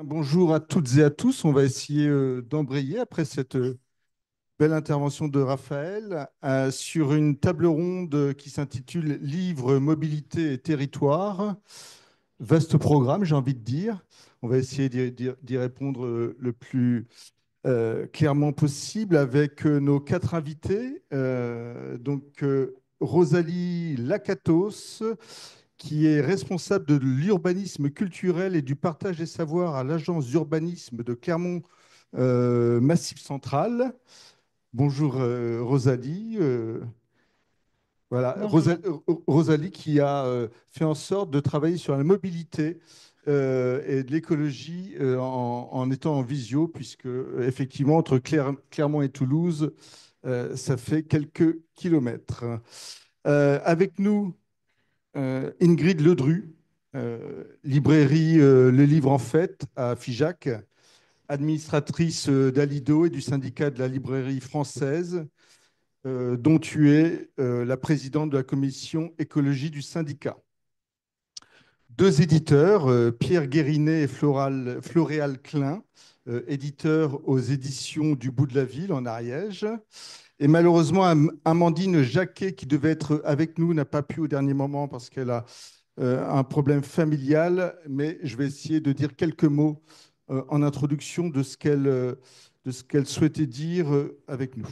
Bonjour à toutes et à tous. On va essayer d'embrayer après cette belle intervention de Raphaël sur une table ronde qui s'intitule Livre, mobilité et territoire. Vaste programme, j'ai envie de dire. On va essayer d'y répondre le plus clairement possible avec nos quatre invités. Rosalie Lakatos, qui est responsable de l'urbanisme culturel et du partage des savoirs à l'agence d'urbanisme de Clermont Massif Central. Bonjour Rosalie. Voilà, Bonjour. Rosalie qui a fait en sorte de travailler sur la mobilité et de l'écologie en étant en visio, puisque effectivement, entre Clermont et Toulouse, ça fait quelques kilomètres. Avec nous, Ingrid Ledru, librairie Le Livre en Fête à Figeac, administratrice d'Alido et du syndicat de la librairie française, dont tu es la présidente de la commission écologie du syndicat. Deux éditeurs, Pierre Guérinet et Floréal Klein, éditeurs aux éditions du Bout de la Ville en Ariège. Et malheureusement, Amandine Jacquet, qui devait être avec nous, n'a pas pu au dernier moment parce qu'elle a un problème familial, mais je vais essayer de dire quelques mots en introduction de ce qu'elle souhaitait dire avec nous.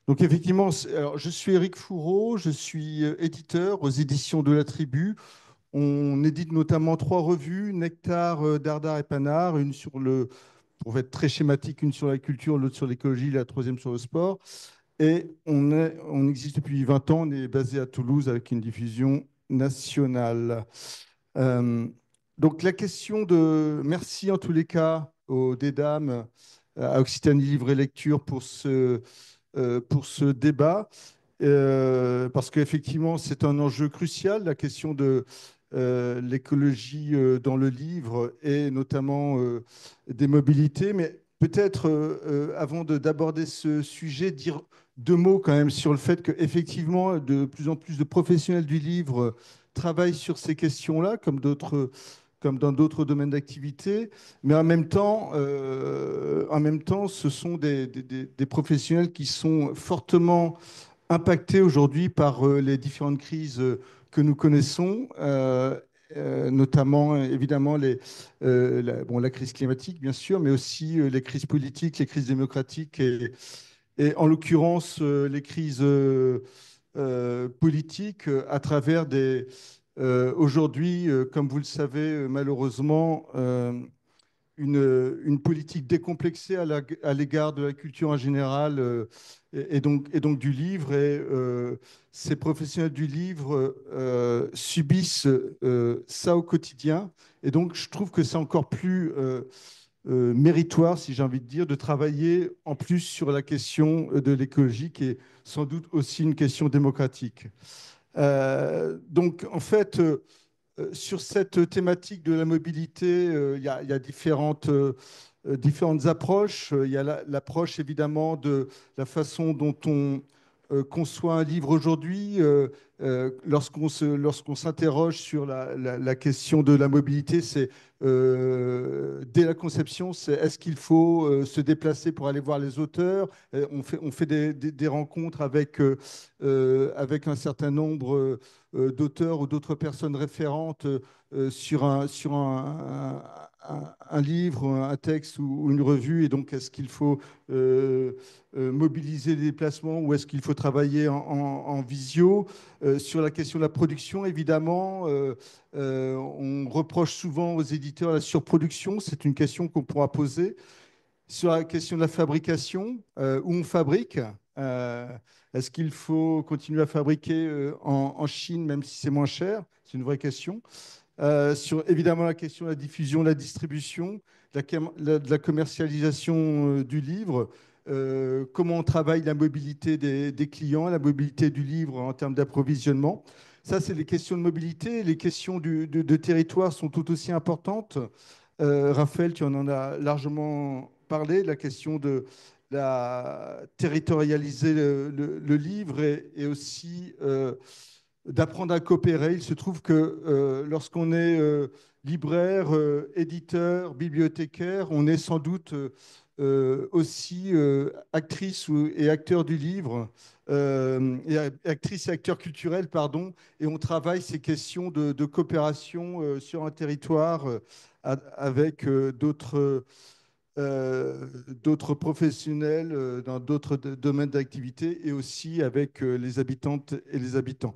Donc effectivement, alors, je suis Éric Fourreau, je suis éditeur aux éditions de la Tribu. On édite notamment trois revues, Nectar, Dardar et Panard, une sur le, pour être très schématique, une sur la culture, l'autre sur l'écologie, la troisième sur le sport. Et on existe depuis 20 ans, on est basé à Toulouse avec une diffusion nationale. Euh, donc la question de... Merci en tous les cas aux Dédames, à Occitanie Livre et Lecture pour ce débat, parce qu'effectivement c'est un enjeu crucial, la question de l'écologie dans le livre et notamment des mobilités. Mais peut-être avant d'aborder ce sujet, dire deux mots quand même sur le fait qu'effectivement de plus en plus de professionnels du livre travaillent sur ces questions-là, comme dans d'autres domaines d'activité, mais en même temps, ce sont des professionnels qui sont fortement impactés aujourd'hui par les différentes crises que nous connaissons, notamment évidemment bon, la crise climatique, bien sûr, mais aussi les crises politiques, les crises démocratiques et en l'occurrence les crises politiques à travers aujourd'hui, comme vous le savez, malheureusement, une politique décomplexée à l'égard de la culture en général et donc du livre. Et ces professionnels du livre subissent ça au quotidien. Et donc, je trouve que c'est encore plus méritoire, si j'ai envie de dire, de travailler en plus sur la question de l'écologie, qui est sans doute aussi une question démocratique. Donc, en fait, sur cette thématique de la mobilité, il y a différentes approches. Il y a l'approche évidemment de la façon dont on conçoit un livre aujourd'hui. Lorsqu'on s'interroge sur la question de la mobilité, c'est dès la conception, c'est est-ce qu'il faut se déplacer pour aller voir les auteurs? On fait des rencontres avec un certain nombre d'auteurs ou d'autres personnes référentes sur un livre, un texte ou une revue. Et donc, est-ce qu'il faut mobiliser les déplacements ou est-ce qu'il faut travailler en visio? Sur la question de la production, évidemment, on reproche souvent aux éditeurs la surproduction. C'est une question qu'on pourra poser. Sur la question de la fabrication, où on fabrique, est-ce qu'il faut continuer à fabriquer en Chine, même si c'est moins cher? C'est une vraie question. Sur évidemment la question de la diffusion, de la distribution, de la commercialisation du livre, comment on travaille la mobilité des clients, la mobilité du livre en termes d'approvisionnement. Ça, c'est les questions de mobilité. Les questions de territoire sont tout aussi importantes. Raphaël, tu en as largement parlé, la question de territorialiser le livre et aussi d'apprendre à coopérer. Il se trouve que lorsqu'on est libraire, éditeur, bibliothécaire, on est sans doute aussi actrice et acteur du livre, actrice et acteur culturel, pardon, et on travaille ces questions de coopération sur un territoire avec d'autres professionnels dans d'autres domaines d'activité et aussi avec les habitantes et les habitants.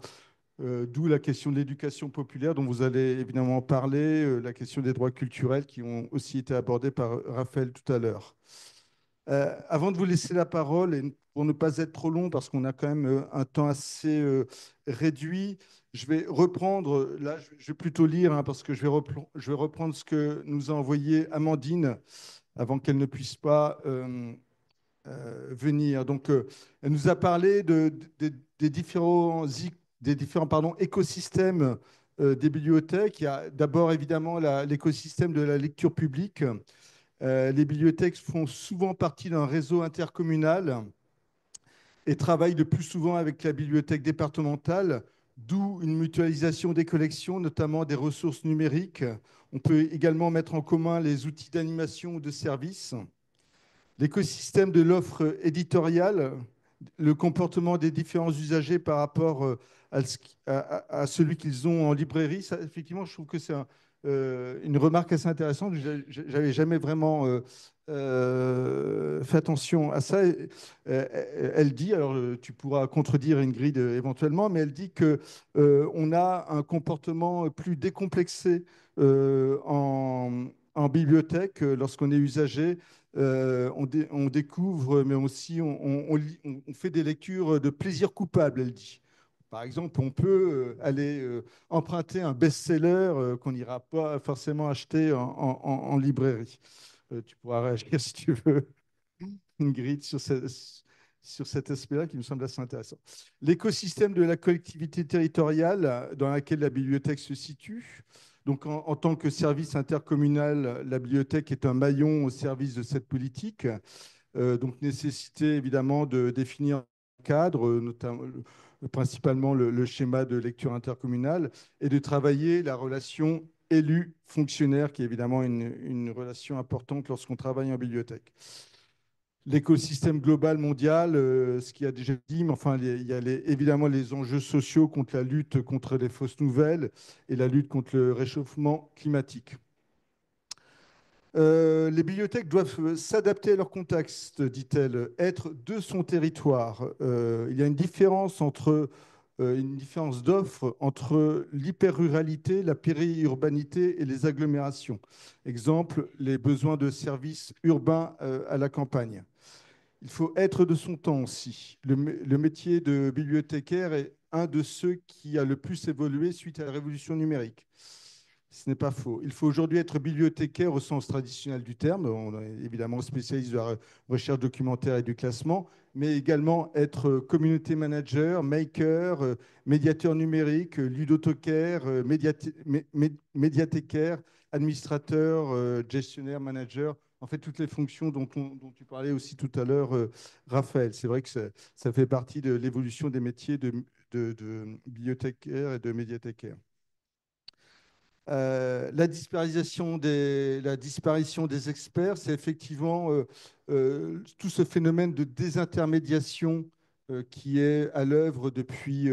D'où la question de l'éducation populaire dont vous allez évidemment parler, la question des droits culturels qui ont aussi été abordés par Raphaël tout à l'heure. Avant de vous laisser la parole, et pour ne pas être trop long, parce qu'on a quand même un temps assez réduit, je vais reprendre, là je vais plutôt lire, hein, parce que je vais reprendre ce que nous a envoyé Amandine avant qu'elle ne puisse pas venir. Donc, elle nous a parlé des différents pardon, écosystèmes des bibliothèques. Il y a d'abord évidemment l'écosystème de la lecture publique. Les bibliothèques font souvent partie d'un réseau intercommunal et travaillent le plus souvent avec la bibliothèque départementale, d'où une mutualisation des collections, notamment des ressources numériques. On peut également mettre en commun les outils d'animation ou de service. L'écosystème de l'offre éditoriale, le comportement des différents usagers par rapport à celui qu'ils ont en librairie, ça, effectivement, je trouve que c'est une remarque assez intéressante. Je n'avais jamais vraiment fait attention à ça. Elle dit, alors tu pourras contredire Ingrid éventuellement, mais elle dit que on a un comportement plus décomplexé en bibliothèque lorsqu'on est usager. On découvre, mais aussi on fait des lectures de plaisir coupable, elle dit. Par exemple, on peut aller emprunter un best-seller qu'on n'ira pas forcément acheter en librairie. Tu pourras réagir si tu veux, Ingrid, sur cet aspect-là qui me semble assez intéressant. L'écosystème de la collectivité territoriale dans laquelle la bibliothèque se situe. Donc, en tant que service intercommunal, la bibliothèque est un maillon au service de cette politique. Donc, nécessité évidemment de définir un cadre, notamment, principalement le schéma de lecture intercommunale, et de travailler la relation élu-fonctionnaire, qui est évidemment une relation importante lorsqu'on travaille en bibliothèque. L'écosystème global mondial, ce qu'il y a déjà dit, mais enfin, il y a évidemment les enjeux sociaux contre la lutte contre les fausses nouvelles et la lutte contre le réchauffement climatique. Les bibliothèques doivent s'adapter à leur contexte, dit-elle, être de son territoire. Il y a une différence d'offre entre l'hyper-ruralité, la périurbanité et les agglomérations. Exemple, les besoins de services urbains à la campagne. Il faut être de son temps aussi. Le métier de bibliothécaire est un de ceux qui a le plus évolué suite à la révolution numérique. Ce n'est pas faux. Il faut aujourd'hui être bibliothécaire au sens traditionnel du terme. On est évidemment spécialiste de la recherche documentaire et du classement, mais également être communauté manager, maker, médiateur numérique, ludothécaire, médiathécaire, administrateur, gestionnaire, manager. En fait, toutes les fonctions dont tu parlais aussi tout à l'heure, Raphaël. C'est vrai que ça fait partie de l'évolution des métiers de bibliothécaire et de médiathécaire. La disparition des experts, c'est effectivement tout ce phénomène de désintermédiation qui est à l'œuvre depuis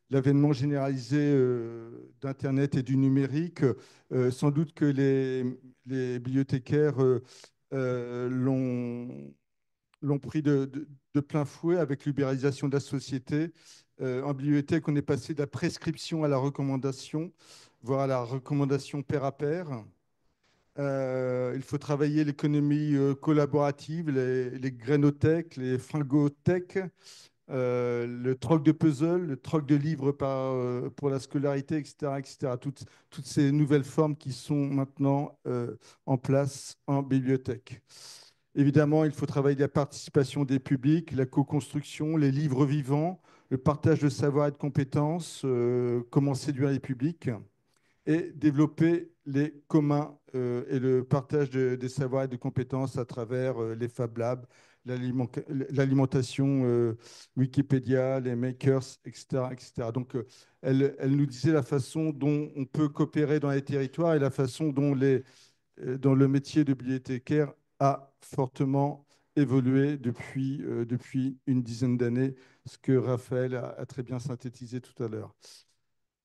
l'avènement généralisé d'Internet et du numérique. Sans doute que les bibliothécaires l'ont pris de plein fouet avec l'ubérisation de la société. En bibliothèque, on est passé de la prescription à la recommandation, voire à la recommandation pair à pair. Il faut travailler l'économie collaborative, les grainothèques, les fringothèques, le troc de puzzle, le troc de livres pour la scolarité, etc., etc. Toutes ces nouvelles formes qui sont maintenant en place en bibliothèque. Évidemment, il faut travailler la participation des publics, la co-construction, les livres vivants, le partage de savoir et de compétences, comment séduire les publics et développer les communs et le partage des savoirs et des compétences à travers les Fab Labs, l'alimentation Wikipédia, les makers, etc., etc. Donc, elle nous disait la façon dont on peut coopérer dans les territoires et la façon dont le métier de bibliothécaire a fortement évolué depuis une dizaine d'années, ce que Raphaël a très bien synthétisé tout à l'heure.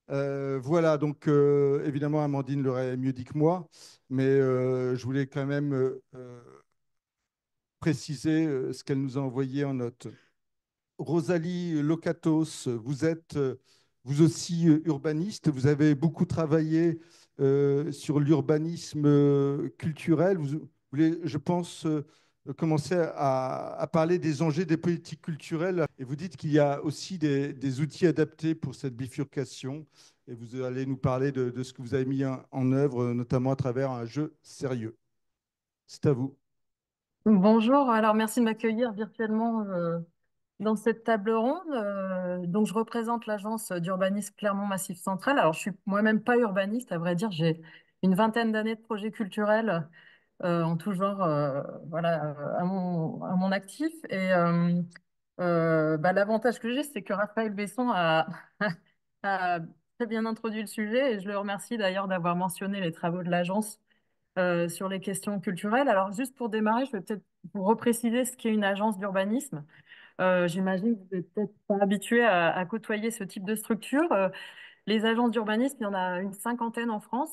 Voilà, donc évidemment, Amandine l'aurait mieux dit que moi, mais je voulais quand même préciser ce qu'elle nous a envoyé en note. Rosalie Locatos, vous êtes vous aussi urbaniste, vous avez beaucoup travaillé sur l'urbanisme culturel. Vous voulez, je pense, commencer à parler des enjeux des politiques culturelles. Et vous dites qu'il y a aussi des outils adaptés pour cette bifurcation. Et vous allez nous parler de ce que vous avez mis en œuvre, notamment à travers un jeu sérieux. C'est à vous. Bonjour, alors merci de m'accueillir virtuellement dans cette table ronde. Donc, je représente l'agence d'urbanisme Clermont-Massif Central. Alors, je suis moi-même pas urbaniste, à vrai dire, j'ai une vingtaine d'années de projets culturels en tout genre voilà, à mon actif. Et l'avantage que j'ai, c'est que Raphaël Besson a très bien introduit le sujet et je le remercie d'ailleurs d'avoir mentionné les travaux de l'agence sur les questions culturelles. Alors, juste pour démarrer, je vais peut-être vous repréciser ce qu'est une agence d'urbanisme. J'imagine que vous n'êtes peut-être pas habitué à côtoyer ce type de structure. Les agences d'urbanisme, il y en a une cinquantaine en France.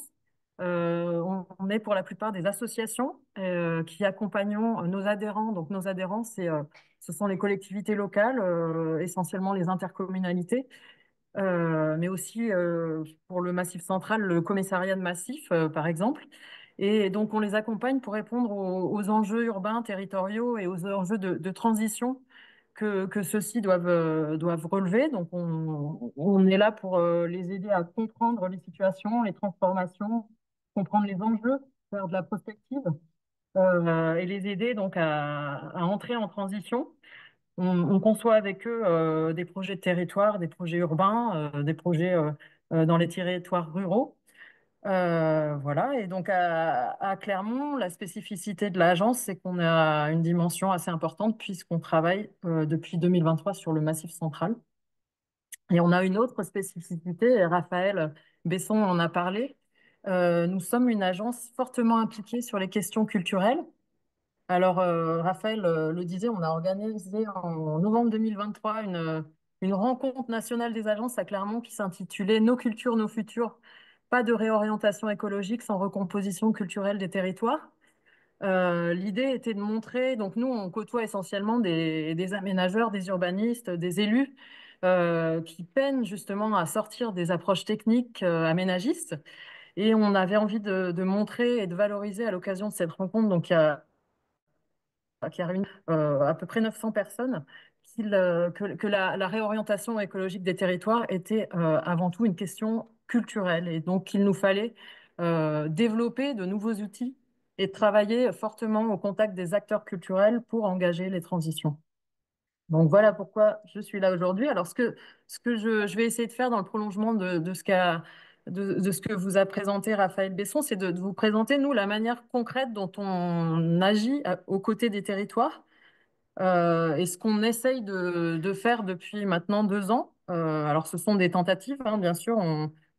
On est pour la plupart des associations qui accompagnons nos adhérents. Donc, nos adhérents, ce sont les collectivités locales, essentiellement les intercommunalités, mais aussi pour le Massif central, le commissariat de Massif, par exemple. Et donc, on les accompagne pour répondre aux enjeux urbains, territoriaux et aux enjeux de transition que ceux-ci doivent relever. Donc, on est là pour les aider à comprendre les situations, les transformations, comprendre les enjeux, faire de la prospective et les aider donc à entrer en transition. On conçoit avec eux des projets de territoire, des projets urbains, des projets dans les territoires ruraux. Voilà, et donc à Clermont, la spécificité de l'agence, c'est qu'on a une dimension assez importante puisqu'on travaille depuis 2023 sur le Massif central. Et on a une autre spécificité, et Raphaël Besson en a parlé. Nous sommes une agence fortement impliquée sur les questions culturelles. Alors, Raphaël le disait, on a organisé en novembre 2023 une rencontre nationale des agences à Clermont qui s'intitulait Nos cultures, nos futurs, pas de réorientation écologique sans recomposition culturelle des territoires. L'idée était de montrer, donc nous, on côtoie essentiellement des aménageurs, des urbanistes, des élus qui peinent justement à sortir des approches techniques aménagistes. Et on avait envie de montrer et de valoriser à l'occasion de cette rencontre, donc qui a réuni à peu près 900 personnes, que la réorientation écologique des territoires était avant tout une question culturelle et donc qu'il nous fallait développer de nouveaux outils et travailler fortement au contact des acteurs culturels pour engager les transitions. Donc voilà pourquoi je suis là aujourd'hui. Alors ce que je vais essayer de faire dans le prolongement de ce que vous a présenté Raphaël Besson, c'est de vous présenter, nous, la manière concrète dont on agit aux côtés des territoires et ce qu'on essaye de faire depuis maintenant 2 ans. Alors ce sont des tentatives, hein, bien sûr,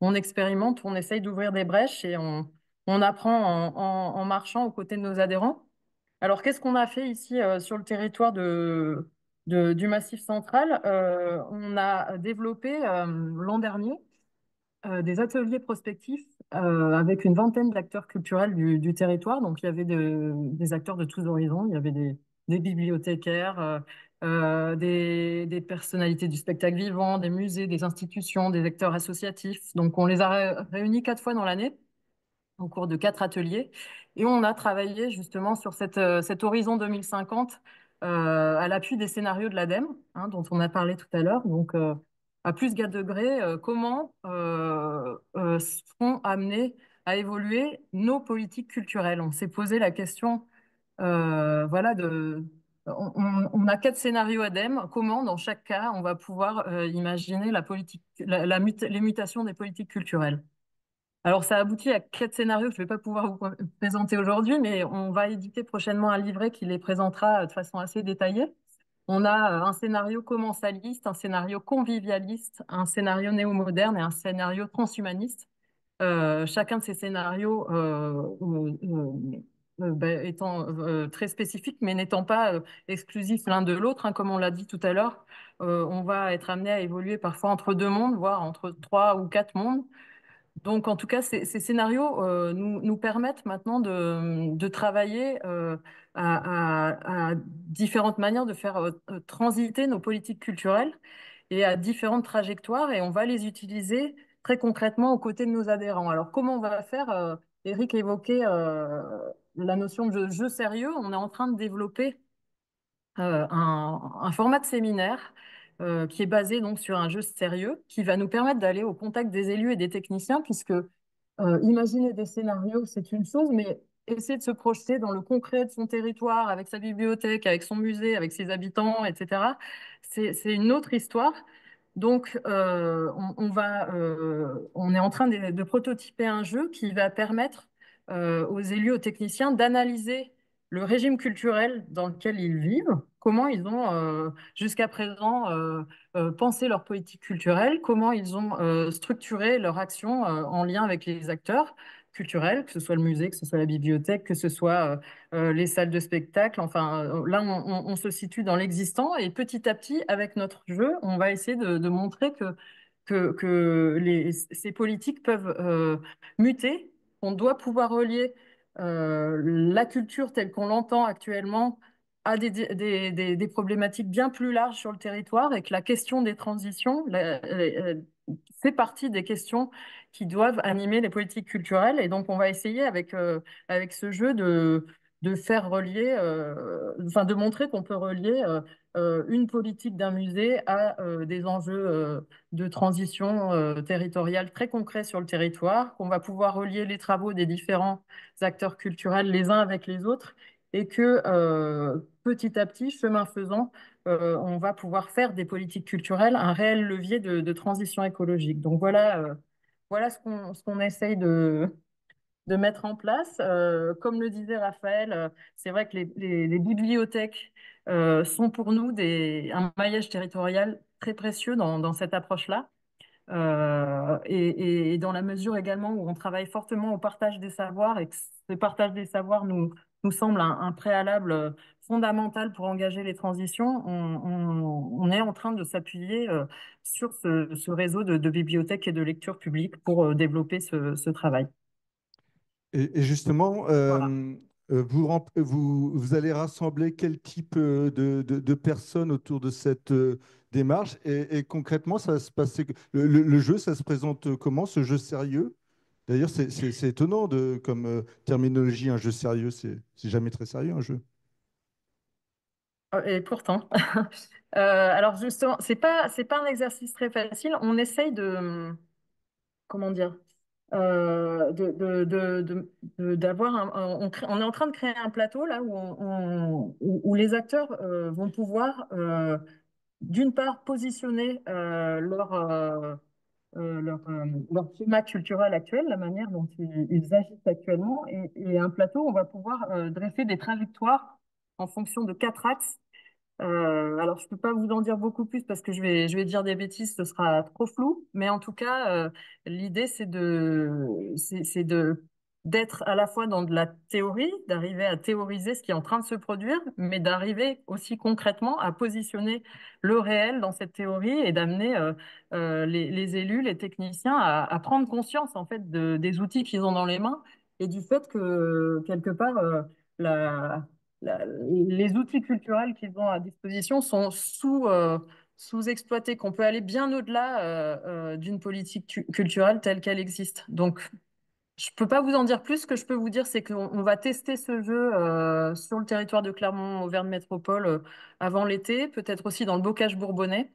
on expérimente, on essaye d'ouvrir des brèches et on apprend en marchant aux côtés de nos adhérents. Alors, qu'est-ce qu'on a fait ici sur le territoire du Massif central? On a développé l'an dernier des ateliers prospectifs avec une vingtaine d'acteurs culturels du territoire. Donc, il y avait des acteurs de tous horizons. Il y avait des bibliothécaires, des personnalités du spectacle vivant, des musées, des institutions, des acteurs associatifs. Donc, on les a réunis 4 fois dans l'année au cours de 4 ateliers. Et on a travaillé justement sur cet horizon 2050 à l'appui des scénarios de l'ADEME, hein, dont on a parlé tout à l'heure. Donc, à plus de degrés, comment seront amenées à évoluer nos politiques culturelles? On s'est posé la question, voilà, on a 4 scénarios ADEME. Comment, dans chaque cas, on va pouvoir imaginer la politique, les mutations des politiques culturelles? Alors, ça aboutit à 4 scénarios que je ne vais pas pouvoir vous présenter aujourd'hui, mais on va éditer prochainement un livret qui les présentera de façon assez détaillée. On a un scénario commensaliste, un scénario convivialiste, un scénario néo-moderne et un scénario transhumaniste. Chacun de ces scénarios étant très spécifiques, mais n'étant pas exclusifs l'un de l'autre, hein, comme on l'a dit tout à l'heure. On va être amené à évoluer parfois entre deux mondes, voire entre trois ou quatre mondes. Donc, en tout cas, ces scénarios nous permettent maintenant de travailler à différentes manières de faire transiter nos politiques culturelles et à différentes trajectoires, et on va les utiliser très concrètement aux côtés de nos adhérents. Alors, comment on va faire Eric évoquait la notion de jeu sérieux. On est en train de développer un format de séminaire qui est basé donc sur un jeu sérieux qui va nous permettre d'aller au contact des élus et des techniciens, puisque imaginer des scénarios, c'est une chose, mais essayer de se projeter dans le concret de son territoire, avec sa bibliothèque, avec son musée, avec ses habitants, etc., c'est une autre histoire. Donc, on est en train de prototyper un jeu qui va permettre aux élus, aux techniciens d'analyser le régime culturel dans lequel ils vivent, comment ils ont jusqu'à présent pensé leur politique culturelle, comment ils ont structuré leur action en lien avec les acteurs culturels, que ce soit le musée, que ce soit la bibliothèque, que ce soit les salles de spectacle. Enfin, là, on se situe dans l'existant et petit à petit, avec notre jeu, on va essayer de montrer que ces politiques peuvent muter. On doit pouvoir relier la culture telle qu'on l'entend actuellement à des problématiques bien plus larges sur le territoire, et que la question des transitions fait partie des questions qui doivent animer les politiques culturelles. Et donc, on va essayer avec ce jeu de faire relier, enfin de montrer qu'on peut relier une politique d'un musée à des enjeux de transition territoriale très concrets sur le territoire, qu'on va pouvoir relier les travaux des différents acteurs culturels les uns avec les autres, et que petit à petit, chemin faisant, on va pouvoir faire des politiques culturelles un réel levier de transition écologique. Donc voilà ce qu'on essaye de mettre en place. Comme le disait Raphaël, c'est vrai que les bibliothèques sont pour nous un maillage territorial très précieux dans cette approche-là. Et dans la mesure également où on travaille fortement au partage des savoirs, et que ce partage des savoirs nous semble un préalable fondamental pour engager les transitions, on est en train de s'appuyer sur ce réseau de bibliothèques et de lecture publique pour développer ce travail. Et justement, Voilà. vous allez rassembler quel type de personnes autour de cette démarche et concrètement, ça va se passer, le jeu, ça se présente comment, ce jeu sérieux? D'ailleurs, c'est étonnant comme terminologie, un jeu sérieux, c'est jamais très sérieux, un jeu. Et pourtant, alors justement, c'est pas un exercice très facile. On essaye comment dire, d'avoir on est en train de créer un plateau là où les acteurs vont pouvoir d'une part positionner leur climat culturel actuel, la manière dont ils agissent actuellement, et un plateau où on va pouvoir dresser des trajectoires en fonction de quatre axes. Alors, je peux pas vous en dire beaucoup plus parce que je vais dire des bêtises, ce sera trop flou. Mais en tout cas, l'idée, d'être à la fois dans de la théorie, d'arriver à théoriser ce qui est en train de se produire, mais d'arriver aussi concrètement à positionner le réel dans cette théorie, et d'amener les élus, les techniciens à prendre conscience en fait des outils qu'ils ont dans les mains, et du fait que quelque part, la les outils culturels qu'ils ont à disposition sont sous-exploités, qu'on peut aller bien au-delà d'une politique culturelle telle qu'elle existe. Donc, je ne peux pas vous en dire plus. Ce que je peux vous dire, c'est qu'on va tester ce jeu sur le territoire de Clermont-Auvergne Métropole avant l'été, peut-être aussi dans le Bocage bourbonnais.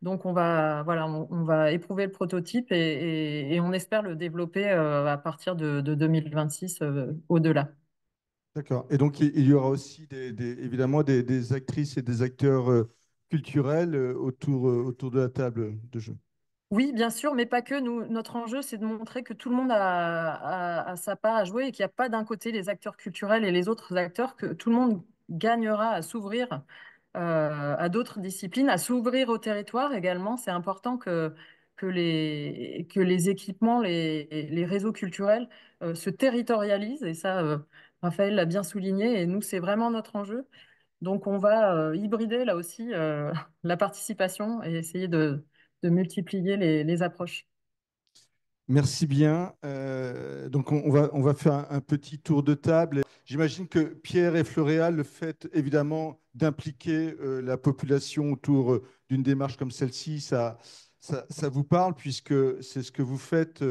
Donc, on va éprouver le prototype, et on espère le développer à partir de 2026 au-delà. D'accord. Et donc, il y aura aussi évidemment des actrices et des acteurs culturels autour de la table de jeu. Oui, bien sûr, mais pas que. Nous, notre enjeu, c'est de montrer que tout le monde a sa part à jouer et qu'il n'y a pas d'un côté les acteurs culturels et les autres acteurs, que tout le monde gagnera à s'ouvrir à d'autres disciplines, à s'ouvrir au territoire également. C'est important que les équipements, les réseaux culturels se territorialisent et ça, Raphaël l'a bien souligné et nous, c'est vraiment notre enjeu. Donc, on va hybrider là aussi la participation et essayer de multiplier les approches. Merci bien. Donc, on va faire un petit tour de table. J'imagine que Pierre et Floréal, le fait évidemment d'impliquer la population autour d'une démarche comme celle-ci, ça vous parle puisque c'est ce que vous faites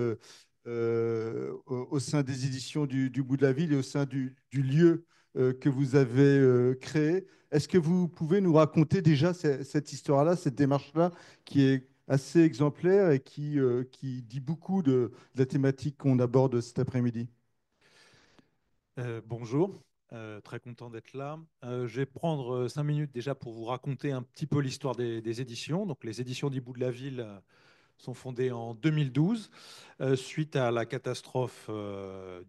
au sein des éditions du Bout de la Ville et au sein du lieu que vous avez créé. Est-ce que vous pouvez nous raconter déjà cette histoire-là, cette démarche-là, qui est assez exemplaire et qui dit beaucoup de la thématique qu'on aborde cet après-midi? Bonjour, très content d'être là. Je vais prendre 5 minutes déjà pour vous raconter un petit peu l'histoire des éditions. Donc, les éditions d'Hibou de la Ville sont fondées en 2012 suite à la catastrophe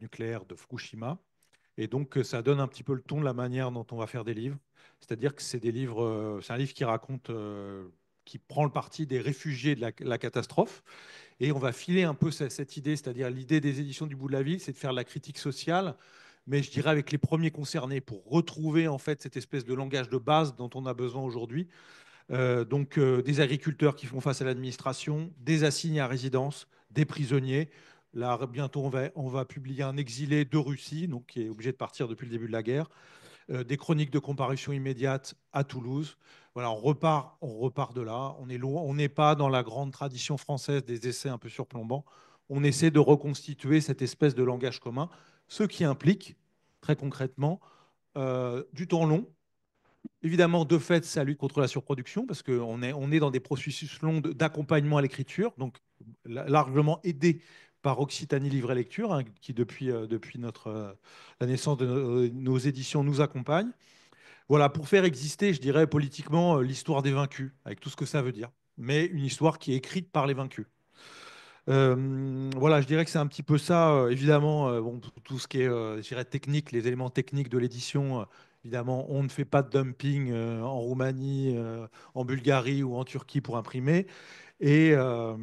nucléaire de Fukushima. Et donc, ça donne un petit peu le ton de la manière dont on va faire des livres. C'est-à-dire que c'est des livres, c'est un livre qui raconte, qui prend le parti des réfugiés de la catastrophe. Et on va filer un peu cette idée, c'est-à-dire l'idée des éditions du Bout de la Ville, c'est de faire de la critique sociale, mais je dirais avec les premiers concernés, pour retrouver en fait cette espèce de langage de base dont on a besoin aujourd'hui. Des agriculteurs qui font face à l'administration, des assignés à résidence, des prisonniers. Là, bientôt, on va publier un exilé de Russie, donc qui est obligé de partir depuis le début de la guerre. Des chroniques de comparution immédiate à Toulouse. Voilà, on repart de là. On est loin, on n'est pas dans la grande tradition française des essais un peu surplombants. On essaie de reconstituer cette espèce de langage commun, ce qui implique, très concrètement, du temps long. Évidemment, de fait, ça lutte contre la surproduction parce on est dans des processus longs d'accompagnement à l'écriture, donc largement aidé par Occitanie Livre et Lecture, hein, qui depuis la naissance de nos éditions nous accompagne. Voilà, pour faire exister, je dirais, politiquement, l'histoire des vaincus, avec tout ce que ça veut dire, mais une histoire qui est écrite par les vaincus. Voilà, je dirais que c'est un petit peu ça. Évidemment, bon, tout ce qui est, je dirais, technique, les éléments techniques de l'édition, évidemment, on ne fait pas de dumping en Roumanie, en Bulgarie ou en Turquie pour imprimer. Et, euh,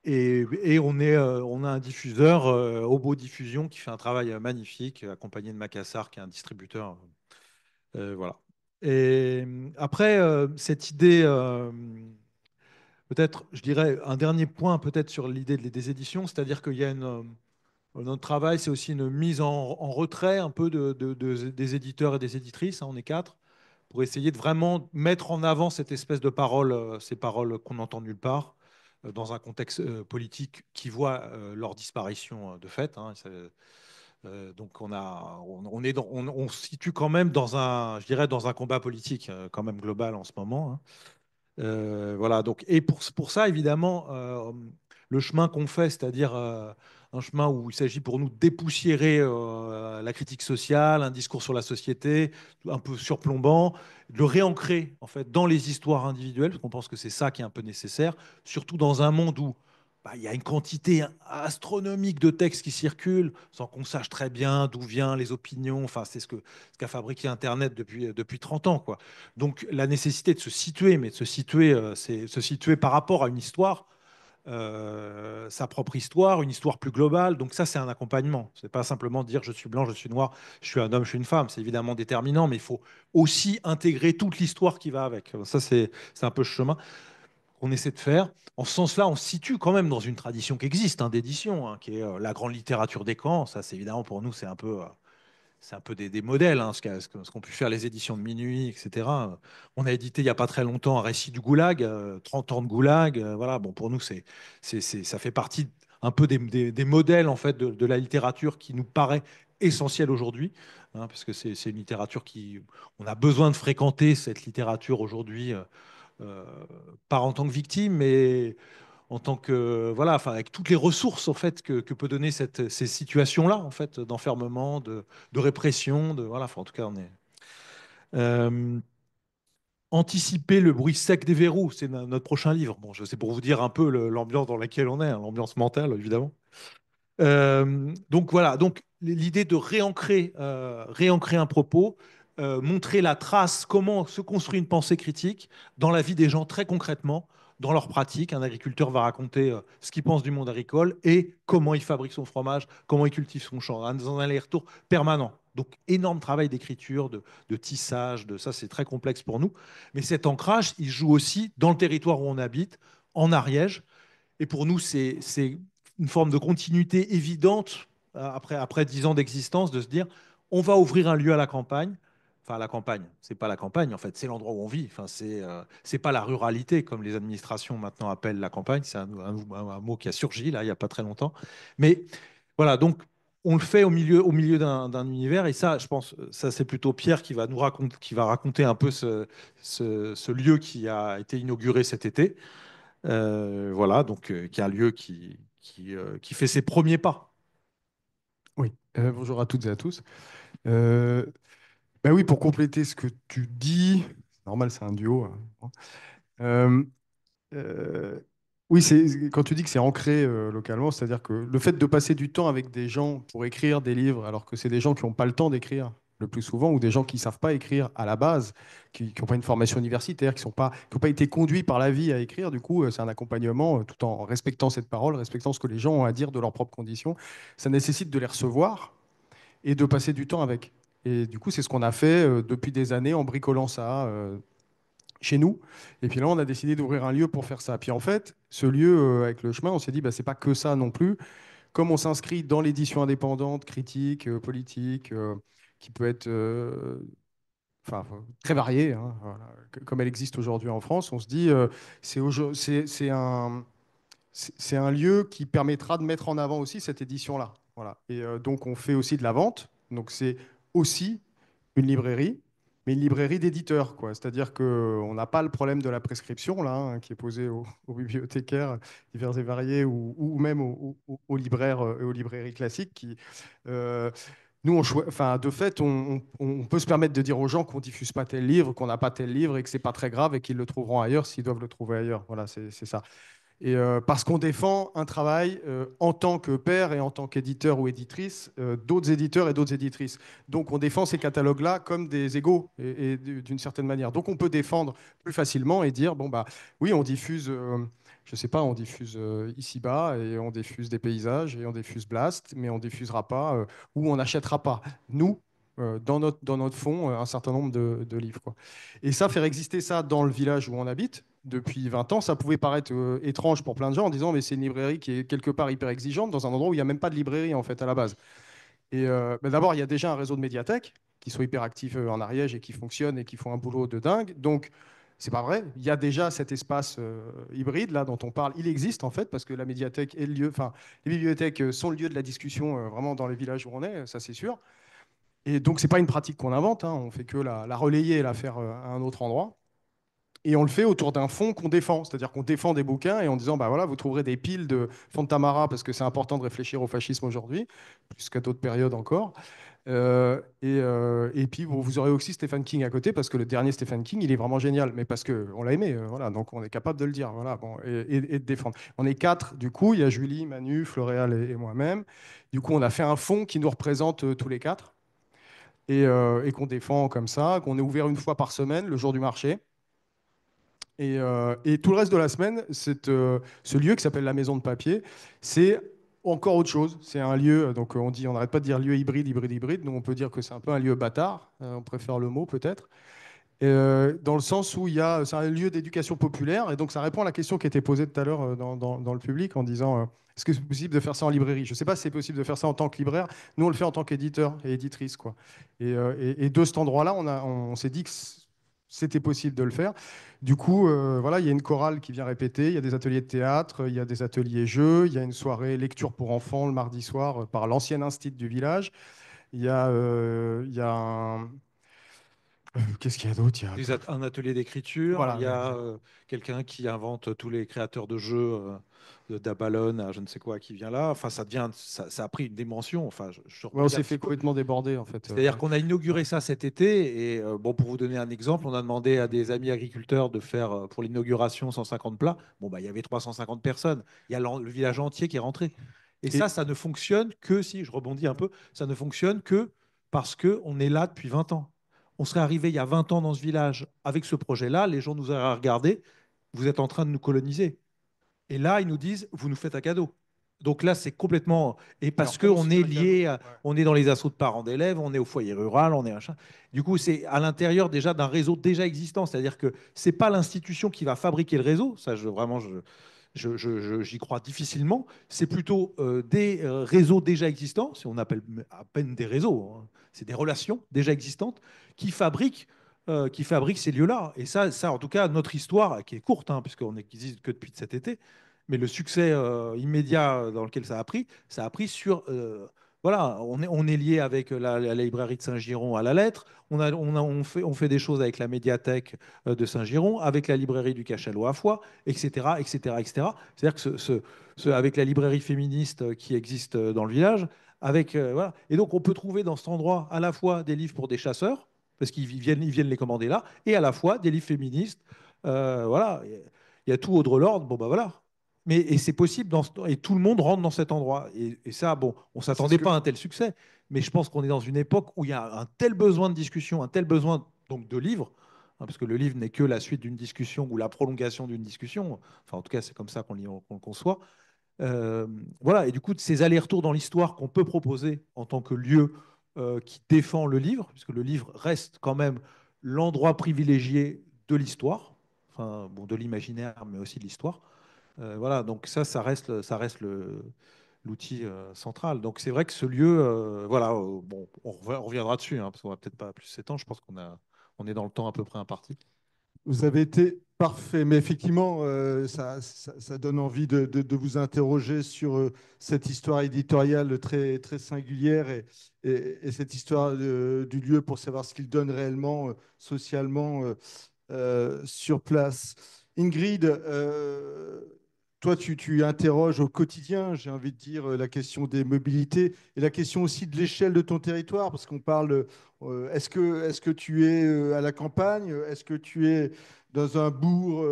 et on a un diffuseur, Obo Diffusion, qui fait un travail magnifique, accompagné de Macassar, qui est un distributeur. Voilà. Et après, cette idée, peut-être, je dirais, un dernier point peut-être sur l'idée des éditions, c'est-à-dire qu'il y a notre travail, c'est aussi une mise en retrait un peu des éditeurs et des éditrices, hein, on est quatre, pour essayer de vraiment mettre en avant cette espèce de parole, ces paroles qu'on n'entend nulle part, dans un contexte politique qui voit leur disparition de fait, hein. Donc on se situe quand même dans un, je dirais, dans un combat politique quand même global en ce moment, hein. Voilà, donc, et pour ça, évidemment, le chemin qu'on fait, c'est-à-dire un chemin où il s'agit pour nous de dépoussiérer la critique sociale, un discours sur la société, un peu surplombant, de le réancrer en fait dans les histoires individuelles, parce qu'on pense que c'est ça qui est un peu nécessaire, surtout dans un monde où il y a une quantité astronomique de textes qui circulent sans qu'on sache très bien d'où viennent les opinions. Enfin, c'est ce qu'a fabriqué Internet depuis 30 ans, quoi. Donc la nécessité de se situer, mais de se situer, c'est se situer par rapport à une histoire, sa propre histoire, une histoire plus globale. Donc ça, c'est un accompagnement. C'est pas simplement dire je suis blanc, je suis noir, je suis un homme, je suis une femme. C'est évidemment déterminant, mais il faut aussi intégrer toute l'histoire qui va avec. Ça, c'est un peu le chemin qu'on essaie de faire. En ce sens-là, on se situe quand même dans une tradition qui existe, hein, d'édition, hein, qui est la grande littérature des camps. Ça, c'est évidemment pour nous, c'est un peu des modèles, hein, ce qu'ont pu faire les éditions de Minuit, etc. On a édité il n'y a pas très longtemps un récit du Goulag, 30 ans de Goulag. Voilà, bon, pour nous, ça fait partie un peu des modèles en fait, de la littérature qui nous paraît essentielle aujourd'hui, hein, parce que c'est une littérature qui... On a besoin de fréquenter cette littérature aujourd'hui, euh, pas en tant que victime, mais en tant que voilà, enfin avec toutes les ressources en fait que peut donner ces situations-là en fait d'enfermement, de répression, de voilà, enfin, en tout cas on est. Euh, Anticiper le bruit sec des verrous, c'est notre prochain livre. Bon, c'est pour vous dire un peu l'ambiance dans laquelle on est, hein, l'ambiance mentale, évidemment. Donc voilà, donc l'idée de réancrer un propos, montrer la trace, comment se construit une pensée critique dans la vie des gens très concrètement, dans leur pratique. Un agriculteur va raconter ce qu'il pense du monde agricole et comment il fabrique son fromage, comment il cultive son champ, hein, dans un aller-retour permanent. Donc énorme travail d'écriture, de tissage, de ça c'est très complexe pour nous. Mais cet ancrage, il joue aussi dans le territoire où on habite, en Ariège. Et pour nous, c'est une forme de continuité évidente après 10 ans d'existence de se dire on va ouvrir un lieu à la campagne. Enfin, à la campagne, c'est pas la campagne en fait, c'est l'endroit où on vit. Enfin, c'est pas la ruralité comme les administrations maintenant appellent la campagne. C'est un mot qui a surgi là il y a pas très longtemps. Mais voilà, donc on le fait au milieu d'un univers et ça, je pense, ça c'est plutôt Pierre qui va nous raconter, qui va raconter un peu ce lieu qui a été inauguré cet été. Voilà, donc qui est un lieu qui fait ses premiers pas. Oui, bonjour à toutes et à tous. Euh, Ben oui, pour compléter ce que tu dis, c'est normal, c'est un duo, hein. Euh, euh, oui, quand tu dis que c'est ancré localement, c'est-à-dire que le fait de passer du temps avec des gens pour écrire des livres, alors que c'est des gens qui n'ont pas le temps d'écrire le plus souvent, ou des gens qui ne savent pas écrire à la base, qui n'ont pas une formation universitaire, qui n'ont pas été conduits par la vie à écrire, du coup, c'est un accompagnement tout en respectant cette parole, respectant ce que les gens ont à dire de leurs propres conditions. Ça nécessite de les recevoir et de passer du temps avec. Et du coup, c'est ce qu'on a fait depuis des années en bricolant ça chez nous. Et puis là, on a décidé d'ouvrir un lieu pour faire ça. Puis en fait, ce lieu, avec le chemin, on s'est dit, bah, c'est pas que ça non plus. Comme on s'inscrit dans l'édition indépendante, critique, politique, qui peut être enfin, très variée, hein, voilà, comme elle existe aujourd'hui en France, on se dit, c'est un lieu qui permettra de mettre en avant aussi cette édition-là. Voilà. Et donc, on fait aussi de la vente. Donc, c'est aussi une librairie, mais une librairie d'éditeurs, quoi. C'est-à-dire qu'on n'a pas le problème de la prescription, là, hein, qui est posé aux bibliothécaires divers et variés ou même aux libraires et aux librairies classiques qui. euh, nous, enfin, de fait, on peut se permettre de dire aux gens qu'on diffuse pas tel livre, qu'on n'a pas tel livre et que c'est pas très grave et qu'ils le trouveront ailleurs s'ils doivent le trouver ailleurs. Voilà, c'est ça. Et parce qu'on défend un travail en tant que père et en tant qu'éditeur ou éditrice, d'autres éditeurs et d'autres éditrices. Donc on défend ces catalogues-là comme des égaux et d'une certaine manière. Donc on peut défendre plus facilement et dire, bon, bah oui, on diffuse, je sais pas, on diffuse Ici-bas et on diffuse des paysages et on diffuse Blast, mais on diffusera pas ou on n'achètera pas. Nous, dans notre fond, un certain nombre de livres, quoi. Et ça, faire exister ça dans le village où on habite, depuis 20 ans, ça pouvait paraître étrange pour plein de gens en disant mais c'est une librairie qui est quelque part hyper exigeante dans un endroit où il n'y a même pas de librairie en fait à la base. Et d'abord, il y a déjà un réseau de médiathèques qui sont hyper actifs en Ariège et qui fonctionnent et qui font un boulot de dingue. Donc, c'est pas vrai. Il y a déjà cet espace hybride là dont on parle. Il existe en fait parce que la médiathèque est le lieu, enfin, les bibliothèques sont le lieu de la discussion vraiment dans les villages où on est, ça c'est sûr. Et donc, c'est pas une pratique qu'on invente, hein. On fait que la relayer et la faire à un autre endroit. Et on le fait autour d'un fond qu'on défend, c'est-à-dire qu'on défend des bouquins et en disant, bah voilà, vous trouverez des piles de fonds de Tamara parce que c'est important de réfléchir au fascisme aujourd'hui, plus qu'à d'autres périodes encore. Et puis vous aurez aussi Stephen King à côté parce que le dernier Stephen King, il est vraiment génial, mais parce qu'on l'a aimé, voilà, donc on est capable de le dire, voilà, bon, et de défendre. On est quatre, du coup, il y a Julie, Manu, Floréal et moi-même. Du coup, on a fait un fond qui nous représente tous les quatre et qu'on défend comme ça, qu'on est ouvert une fois par semaine, le jour du marché. Et tout le reste de la semaine, ce lieu qui s'appelle la Maison de Papier, c'est encore autre chose. C'est un lieu, donc on n'arrête pas de dire lieu hybride, hybride, hybride. Nous, on peut dire que c'est un peu un lieu bâtard. On préfère le mot peut-être. Dans le sens où c'est un lieu d'éducation populaire. Et donc, ça répond à la question qui était posée tout à l'heure dans le public en disant est-ce que c'est possible de faire ça en librairie? Je ne sais pas si c'est possible de faire ça en tant que libraire. Nous, on le fait en tant qu'éditeur et éditrice, quoi. Et de cet endroit-là, on s'est dit que c'était possible de le faire. Du coup, voilà, il y a une chorale qui vient répéter, il y a des ateliers de théâtre, il y a des ateliers jeux, il y a une soirée lecture pour enfants le mardi soir par l'ancien institut du village. Il y a Qu'est-ce qu'il y a d'autre? Il y a... Un atelier d'écriture, Voilà, il y a quelqu'un qui invente tous les créateurs de jeux, d'Abalone à je ne sais quoi qui vient là. Enfin, ça a pris une dimension. Enfin, je Ouais, on rebondis un s'est petit fait peu. complètement déborder, en fait. C'est-à-dire Ouais. qu'on a inauguré ça cet été. Et bon, pour vous donner un exemple, on a demandé à des amis agriculteurs de faire pour l'inauguration 150 plats. Bon, bah, il y avait 350 personnes. Il y a le village entier qui est rentré. Et Et ça ne fonctionne que si, je rebondis un peu, ça ne fonctionne que parce qu'on est là depuis 20 ans. On serait arrivé il y a 20 ans dans ce village avec ce projet-là, les gens nous auraient regardé, vous êtes en train de nous coloniser. Et là, ils nous disent, vous nous faites un cadeau. Donc là, c'est complètement. Et alors, parce pour nous, qu'on c'était est un cadeau. lié, Ouais. on est dans les assauts de parents d'élèves, on est au foyer rural, on est un chat. Du coup, c'est à l'intérieur déjà d'un réseau déjà existant. C'est-à-dire que c'est pas l'institution qui va fabriquer le réseau. Ça, vraiment, j'y crois difficilement. C'est plutôt des réseaux déjà existants, si on appelle à peine des réseaux, hein. C'est des relations déjà existantes qui fabriquent ces lieux-là. Et ça, en tout cas, notre histoire, qui est courte, hein, puisqu'on n'existe que depuis cet été, mais le succès immédiat dans lequel ça a pris sur. Voilà, on est lié avec la librairie de Saint-Giron à la lettre. On fait des choses avec la médiathèque de Saint-Giron, avec la librairie du Cachalot à Foix, etc., etc., etc. C'est-à-dire que avec la librairie féministe qui existe dans le village, voilà. Et donc on peut trouver dans cet endroit à la fois des livres pour des chasseurs, parce ils viennent les commander là, et à la fois des livres féministes. Voilà, il y a tout Audre-Lorde. Bon, bah voilà. Et c'est possible, et tout le monde rentre dans cet endroit. Et ça, bon, on ne C'est ce s'attendait que... pas à un tel succès, mais je pense qu'on est dans une époque où il y a un tel besoin de discussion, un tel besoin donc de livres, hein, parce que le livre n'est que la suite d'une discussion ou la prolongation d'une discussion. Enfin, en tout cas, c'est comme ça qu'on le conçoit. Voilà, et du coup, de ces allers-retours dans l'histoire qu'on peut proposer en tant que lieu qui défend le livre, puisque le livre reste quand même l'endroit privilégié de l'histoire, enfin, bon, de l'imaginaire, mais aussi de l'histoire. Voilà, donc ça reste l'outil central. Donc c'est vrai que ce lieu, voilà, bon, on reviendra dessus, hein, parce qu'on va peut-être pas plus s'étendre. Je pense on est dans le temps à peu près imparti. Vous avez été parfait, mais effectivement, ça donne envie de vous interroger sur cette histoire éditoriale très, très singulière et cette histoire du lieu pour savoir ce qu'il donne réellement, socialement, sur place. Ingrid, toi, tu interroges au quotidien, j'ai envie de dire, la question des mobilités et la question aussi de l'échelle de ton territoire, parce qu'on parle, est-ce que tu es à la campagne? Est-ce que tu es dans un bourg?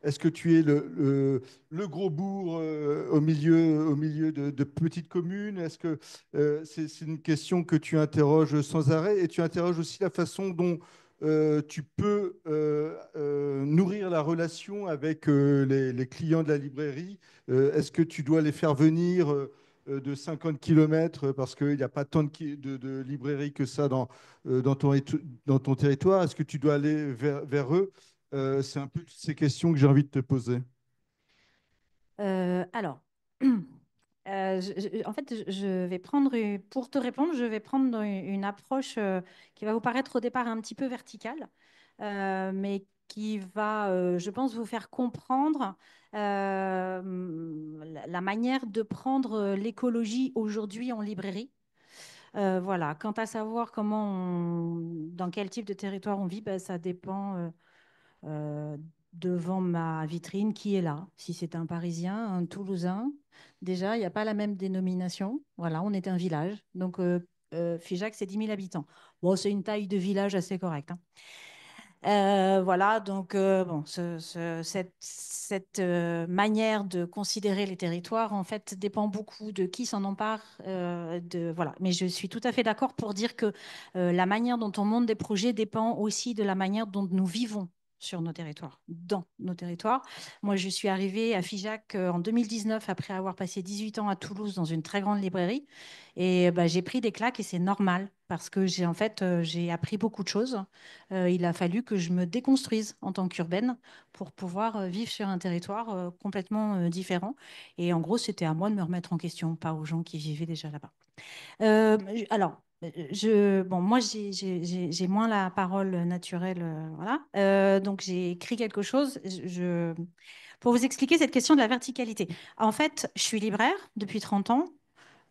Est-ce que tu es le gros bourg au milieu de petites communes? Est-ce que c'est une question que tu interroges sans arrêt et tu interroges aussi la façon dont tu peux nourrir la relation avec les clients de la librairie. Est-ce que tu dois les faire venir de 50 km parce qu'il n'y a pas tant de librairies que ça dans ton territoire? Est-ce que tu dois aller vers eux? C'est un peu toutes ces questions que j'ai envie de te poser. Alors, en fait, je vais prendre, pour te répondre, je vais prendre une approche qui va vous paraître au départ un petit peu verticale, mais qui va, je pense, vous faire comprendre la manière de prendre l'écologie aujourd'hui en librairie. Voilà. Quant à savoir dans quel type de territoire on vit, ben, ça dépend. Euh, Devant ma vitrine, qui est là. Si c'est un Parisien, un Toulousain, déjà, il n'y a pas la même dénomination. Voilà, on est un village. Donc, Figeac, c'est 10 000 habitants. Bon, c'est une taille de village assez correcte, hein. Voilà, donc bon, cette manière de considérer les territoires, en fait, dépend beaucoup de qui s'en empare. Voilà. Mais je suis tout à fait d'accord pour dire que la manière dont on monte des projets dépend aussi de la manière dont nous vivons sur nos territoires, dans nos territoires. Moi, je suis arrivée à Figeac en 2019 après avoir passé 18 ans à Toulouse dans une très grande librairie. Et bah, j'ai pris des claques et c'est normal parce que j'ai en fait j'ai appris beaucoup de choses. Il a fallu que je me déconstruise en tant qu'urbaine pour pouvoir vivre sur un territoire complètement différent. Et en gros, c'était à moi de me remettre en question, pas aux gens qui vivaient déjà là-bas. Alors, bon, moi, j'ai moins la parole naturelle, voilà. Donc, j'ai écrit quelque chose. Pour vous expliquer cette question de la verticalité. En fait, je suis libraire depuis 30 ans.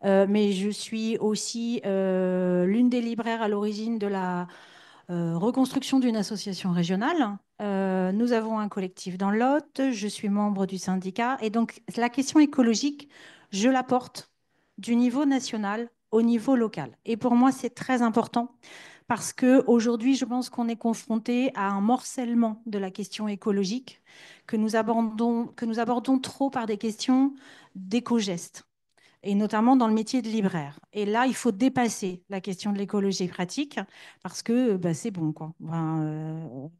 Mais je suis aussi l'une des libraires à l'origine de reconstruction d'une association régionale. Nous avons un collectif dans l'Aude, je suis membre du syndicat. Et donc, la question écologique, je la porte du niveau national au niveau local. Et pour moi, c'est très important parce qu'aujourd'hui, je pense qu'on est confronté à un morcellement de la question écologique que nous abordons trop par des questions d'éco-gestes et notamment dans le métier de libraire. Et là, il faut dépasser la question de l'écologie pratique parce que bah, c'est bon, quoi. Enfin,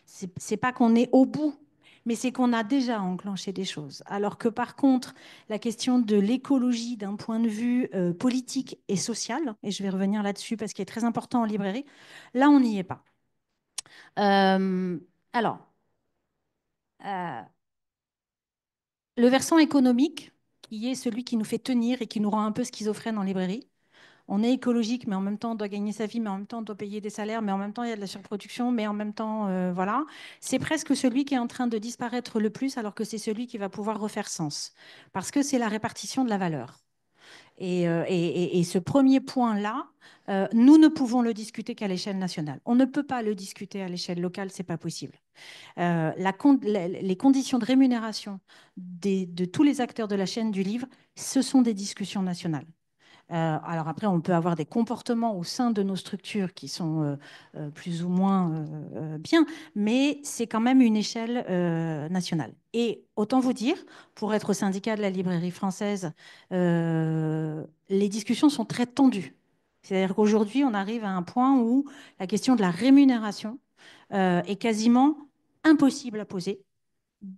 c'est pas qu'on est au bout, mais c'est qu'on a déjà enclenché des choses. Alors que par contre, la question de l'écologie d'un point de vue politique et social, et je vais revenir là-dessus parce qu'il est très important en librairie, là, on n'y est pas. Euh, alors, euh, le versant économique, qui est celui qui nous fait tenir et qui nous rend un peu schizophrènes en librairie. On est écologique, mais en même temps, on doit gagner sa vie, mais en même temps, on doit payer des salaires, mais en même temps, il y a de la surproduction, mais en même temps, voilà. C'est presque celui qui est en train de disparaître le plus, alors que c'est celui qui va pouvoir refaire sens, parce que c'est la répartition de la valeur. Et ce premier point-là, nous ne pouvons le discuter qu'à l'échelle nationale. On ne peut pas le discuter à l'échelle locale, c'est pas possible. Les conditions de rémunération de tous les acteurs de la chaîne du livre, ce sont des discussions nationales. Alors après, on peut avoir des comportements au sein de nos structures qui sont plus ou moins bien, mais c'est quand même une échelle nationale. Et autant vous dire, pour être au syndicat de la librairie française, les discussions sont très tendues. C'est-à-dire qu'aujourd'hui, on arrive à un point où la question de la rémunération est quasiment impossible à poser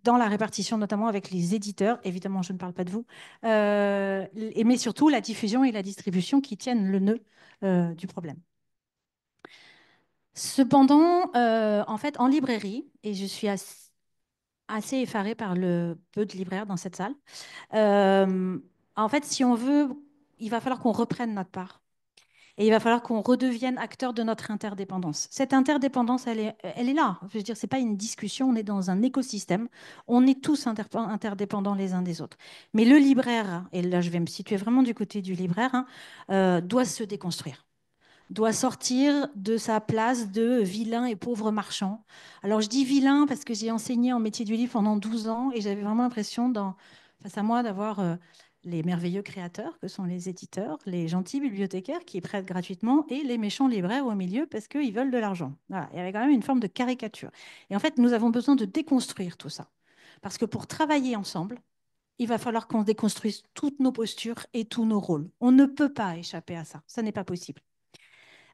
dans la répartition, notamment avec les éditeurs. Évidemment, je ne parle pas de vous, mais surtout la diffusion et la distribution qui tiennent le nœud du problème. Cependant, en fait, en librairie, et je suis assez effarée par le peu de libraires dans cette salle, en fait, si on veut, il va falloir qu'on reprenne notre part. Et il va falloir qu'on redevienne acteur de notre interdépendance. Cette interdépendance, elle est là. Je veux dire, ce n'est pas une discussion, on est dans un écosystème. On est tous interdépendants les uns des autres. Mais le libraire, et là je vais me situer vraiment du côté du libraire, hein, doit se déconstruire, doit sortir de sa place de vilain et pauvre marchand. Alors je dis vilain parce que j'ai enseigné en métier du livre pendant 12 ans et j'avais vraiment l'impression face à moi d'avoir les merveilleux créateurs que sont les éditeurs, les gentils bibliothécaires qui prêtent gratuitement et les méchants libraires au milieu parce qu'ils veulent de l'argent. Voilà, il y avait quand même une forme de caricature. Et en fait, nous avons besoin de déconstruire tout ça. Parce que pour travailler ensemble, il va falloir qu'on déconstruise toutes nos postures et tous nos rôles. On ne peut pas échapper à ça. Ça n'est pas possible.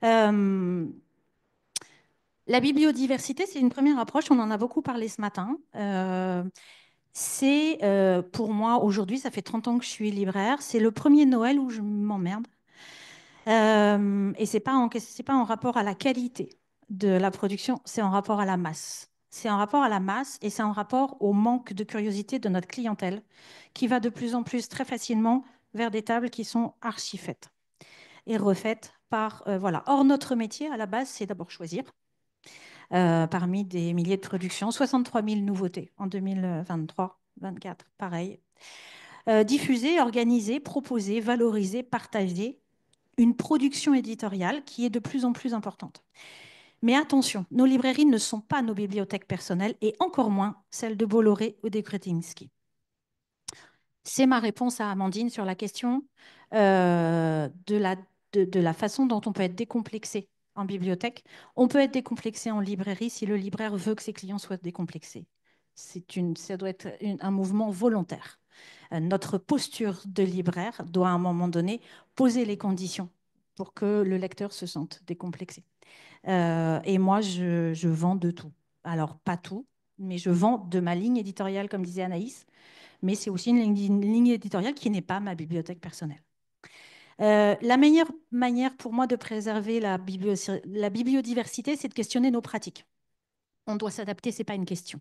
La bibliodiversité, c'est une première approche. On en a beaucoup parlé ce matin. C'est pour moi, aujourd'hui, ça fait 30 ans que je suis libraire. C'est le premier Noël où je m'emmerde. Et c'est pas en rapport à la qualité de la production, c'est en rapport à la masse. C'est en rapport à la masse et c'est en rapport au manque de curiosité de notre clientèle qui va de plus en plus très facilement vers des tables qui sont archi-faites et refaites par... voilà. Or, notre métier, à la base, c'est d'abord choisir parmi des milliers de productions, 63 000 nouveautés en 2023, 24, pareil. Diffuser, organiser, proposer, valoriser, partager une production éditoriale qui est de plus en plus importante. Mais attention, nos librairies ne sont pas nos bibliothèques personnelles et encore moins celles de Bolloré ou des Kretinsky. C'est ma réponse à Amandine sur la question de la façon dont on peut être décomplexé en bibliothèque. On peut être décomplexé en librairie si le libraire veut que ses clients soient décomplexés. Ça doit être un mouvement volontaire. Notre posture de libraire doit à un moment donné poser les conditions pour que le lecteur se sente décomplexé. Et moi, je vends de tout. Alors, pas tout, mais je vends de ma ligne éditoriale, comme disait Anaïs, mais c'est aussi une ligne éditoriale qui n'est pas ma bibliothèque personnelle. La meilleure manière pour moi de préserver la bibliodiversité, c'est de questionner nos pratiques. On doit s'adapter, ce n'est pas une question.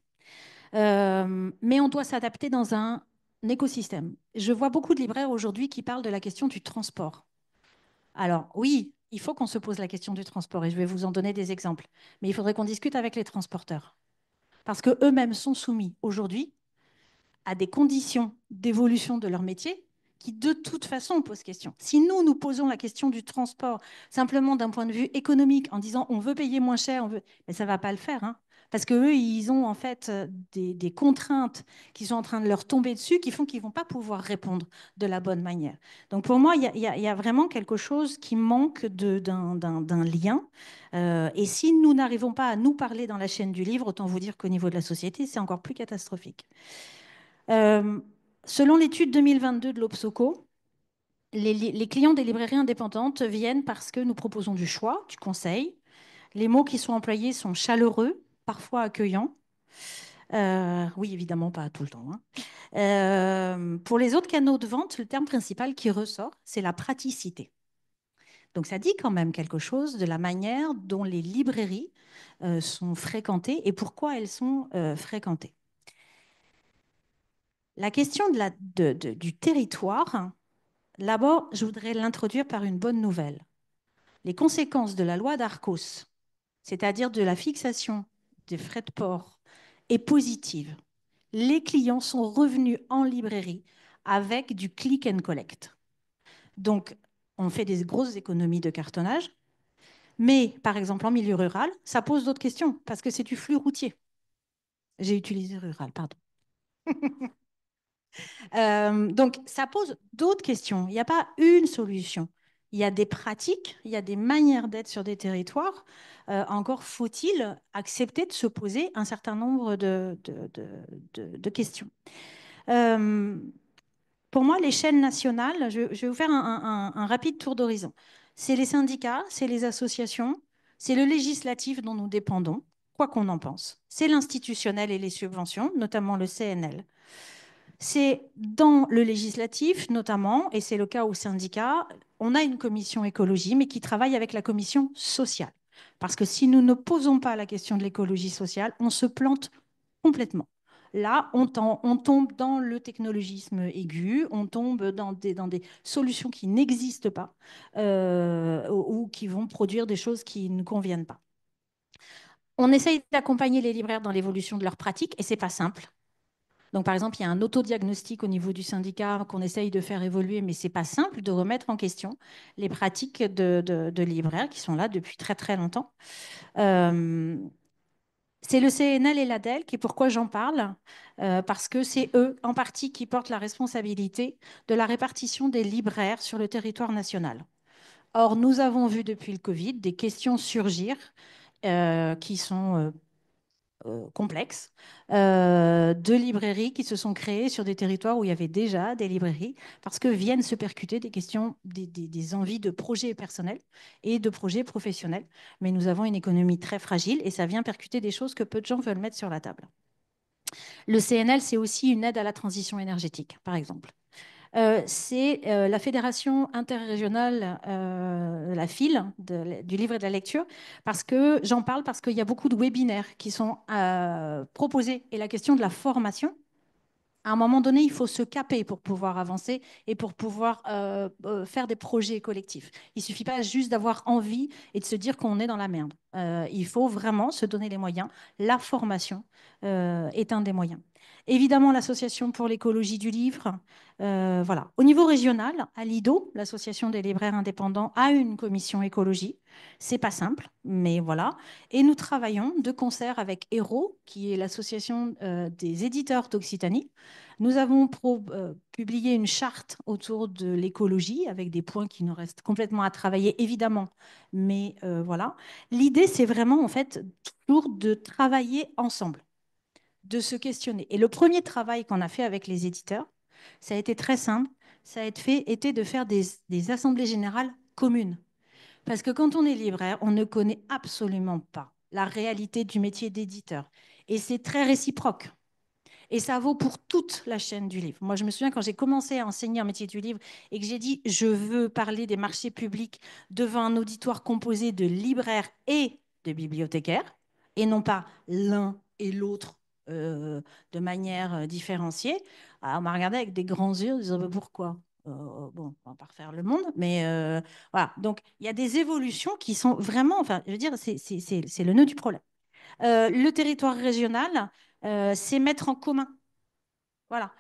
Mais on doit s'adapter dans un écosystème. Je vois beaucoup de libraires aujourd'hui qui parlent de la question du transport. Alors oui, il faut qu'on se pose la question du transport et je vais vous en donner des exemples. Mais il faudrait qu'on discute avec les transporteurs parce qu'eux-mêmes sont soumis aujourd'hui à des conditions d'évolution de leur métier qui de toute façon pose question. Si nous posons la question du transport simplement d'un point de vue économique en disant on veut payer moins cher, mais ça ne va pas le faire, hein. Parce qu'eux, ils ont en fait des contraintes qui sont en train de leur tomber dessus, qui font qu'ils ne vont pas pouvoir répondre de la bonne manière. Donc pour moi, il y a vraiment quelque chose qui manque d'un lien. Et si nous n'arrivons pas à nous parler dans la chaîne du livre, autant vous dire qu'au niveau de la société, c'est encore plus catastrophique. Selon l'étude 2022 de l'Obsoco, les clients des librairies indépendantes viennent parce que nous proposons du choix, du conseil. Les mots qui sont employés sont chaleureux, parfois accueillants. Oui, évidemment, pas tout le temps, hein. Pour les autres canaux de vente, le terme principal qui ressort, c'est la praticité. Donc ça dit quand même quelque chose de la manière dont les librairies sont fréquentées et pourquoi elles sont fréquentées. La question du territoire, d'abord, je voudrais l'introduire par une bonne nouvelle. Les conséquences de la loi d'Arcos, c'est-à-dire de la fixation des frais de port, est positive. Les clients sont revenus en librairie avec du click and collect. Donc, on fait des grosses économies de cartonnage. Mais, par exemple, en milieu rural, ça pose d'autres questions parce que c'est du flux routier. J'ai utilisé rural, pardon. Donc, ça pose d'autres questions. Il n'y a pas une solution. Il y a des pratiques, il y a des manières d'être sur des territoires. Encore faut-il accepter de se poser un certain nombre de questions. Pour moi, l'échelle nationale, je vais vous faire un rapide tour d'horizon. C'est les syndicats, c'est les associations, c'est le législatif dont nous dépendons, quoi qu'on en pense. C'est l'institutionnel et les subventions, notamment le CNL. C'est dans le législatif, notamment, et c'est le cas au syndicat, on a une commission écologie, mais qui travaille avec la commission sociale. Parce que si nous ne posons pas la question de l'écologie sociale, on se plante complètement. Là, on tombe dans le technologisme aigu, on tombe dans des solutions qui n'existent pas ou qui vont produire des choses qui ne conviennent pas. On essaye d'accompagner les libraires dans l'évolution de leurs pratiques et ce n'est pas simple. Donc, par exemple, il y a un autodiagnostic au niveau du syndicat qu'on essaye de faire évoluer, mais ce n'est pas simple de remettre en question les pratiques de libraires qui sont là depuis très, très longtemps. C'est le CNL et l'ADELC, et pourquoi j'en parle parce que c'est eux, en partie, qui portent la responsabilité de la répartition des libraires sur le territoire national. Or, nous avons vu depuis le Covid des questions surgir qui sont complexes, de librairies qui se sont créées sur des territoires où il y avait déjà des librairies, parce que viennent se percuter des questions, des envies de projets personnels et de projets professionnels. Mais nous avons une économie très fragile et ça vient percuter des choses que peu de gens veulent mettre sur la table. Le CNL, c'est aussi une aide à la transition énergétique, par exemple. C'est la fédération interrégionale, la FIL, du livre et de la lecture, parce que j'en parle parce qu'il y a beaucoup de webinaires qui sont proposés. Et la question de la formation, à un moment donné, il faut se caper pour pouvoir avancer et pour pouvoir faire des projets collectifs. Il ne suffit pas juste d'avoir envie et de se dire qu'on est dans la merde. Il faut vraiment se donner les moyens. La formation est un des moyens. Évidemment, l'Association pour l'écologie du livre. Voilà. Au niveau régional, à l'IDO, l'Association des libraires indépendants, a une commission écologie. C'est pas simple, mais voilà. Et nous travaillons de concert avec HERO, qui est l'association des éditeurs d'Occitanie. Nous avons publié une charte autour de l'écologie avec des points qui nous restent complètement à travailler, évidemment. Mais voilà. L'idée, c'est vraiment, en fait, toujours de travailler ensemble, de se questionner. Et le premier travail qu'on a fait avec les éditeurs, ça a été très simple. Ça a été de faire des assemblées générales communes. Parce que quand on est libraire, on ne connaît absolument pas la réalité du métier d'éditeur. Et c'est très réciproque. Et ça vaut pour toute la chaîne du livre. Moi, je me souviens quand j'ai commencé à enseigner un métier du livre et que j'ai dit je veux parler des marchés publics devant un auditoire composé de libraires et de bibliothécaires, et non pas l'un et l'autre de manière différenciée. Alors, on m'a regardé avec des grands yeux en disant pourquoi bon, on va pas refaire le monde, mais voilà. Donc, il y a des évolutions qui sont vraiment, enfin, je veux dire, c'est le nœud du problème. Le territoire régional, c'est mettre en commun. Voilà.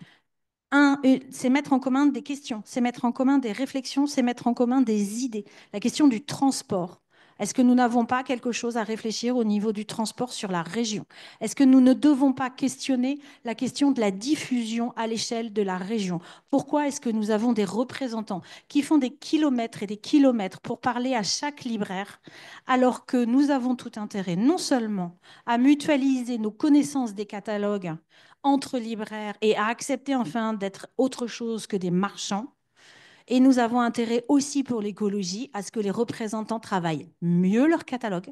C'est mettre en commun des questions, c'est mettre en commun des réflexions, c'est mettre en commun des idées. La question du transport. Est-ce que nous n'avons pas quelque chose à réfléchir au niveau du transport sur la région? Est-ce que nous ne devons pas questionner la question de la diffusion à l'échelle de la région? Pourquoi est-ce que nous avons des représentants qui font des kilomètres et des kilomètres pour parler à chaque libraire, alors que nous avons tout intérêt non seulement à mutualiser nos connaissances des catalogues entre libraires et à accepter enfin d'être autre chose que des marchands. Et nous avons intérêt aussi pour l'écologie à ce que les représentants travaillent mieux leur catalogue,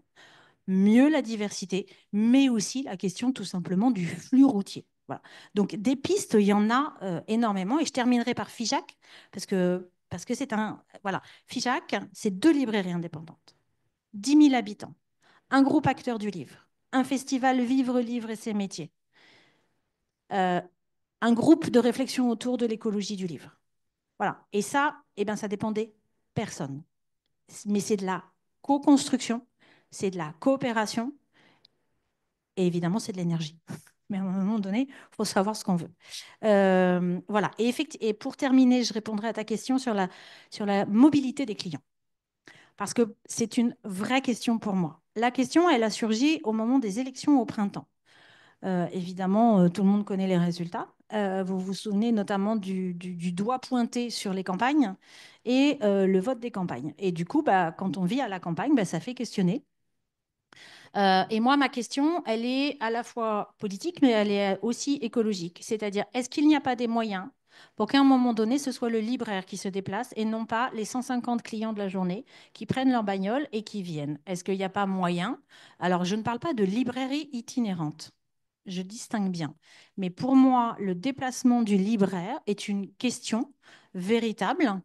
mieux la diversité, mais aussi la question tout simplement du flux routier. Voilà. Donc des pistes, il y en a énormément. Et je terminerai par FIJAC, parce que c'est un... Voilà. FIJAC, c'est 2 librairies indépendantes, 10 000 habitants, un groupe acteur du livre, un festival Vivre, Livre et ses métiers. Un groupe de réflexion autour de l'écologie du livre. Voilà. Et ça, eh ben, ça dépendait personne. Mais c'est de la co-construction, c'est de la coopération, et évidemment, c'est de l'énergie. Mais à un moment donné, il faut savoir ce qu'on veut. Voilà. Et pour terminer, je répondrai à ta question sur la mobilité des clients. Parce que c'est une vraie question pour moi. La question, elle a surgi au moment des élections au printemps. Évidemment, tout le monde connaît les résultats. Vous vous souvenez notamment du doigt pointé sur les campagnes et le vote des campagnes. Et du coup, quand on vit à la campagne, ça fait questionner. Et moi, ma question, elle est à la fois politique, mais elle est aussi écologique. C'est-à-dire, est-ce qu'il n'y a pas des moyens pour qu'à un moment donné, ce soit le libraire qui se déplace et non pas les 150 clients de la journée qui prennent leur bagnole et qui viennent? Est-ce qu'il n'y a pas moyen? Alors, je ne parle pas de librairie itinérante. Je distingue bien. Mais pour moi, le déplacement du libraire est une question véritable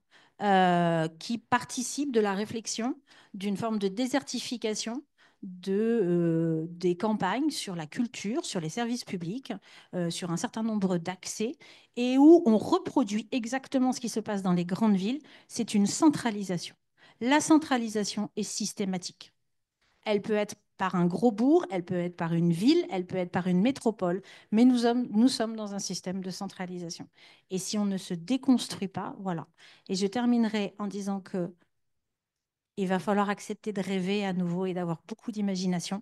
qui participe de la réflexion d'une forme de désertification des campagnes sur la culture, sur les services publics, sur un certain nombre d'accès, et où on reproduit exactement ce qui se passe dans les grandes villes. C'est une centralisation. La centralisation est systématique. Elle peut être par un gros bourg, elle peut être par une ville, elle peut être par une métropole, mais nous sommes dans un système de centralisation. Et si on ne se déconstruit pas, voilà. Et je terminerai en disant que il va falloir accepter de rêver à nouveau et d'avoir beaucoup d'imagination,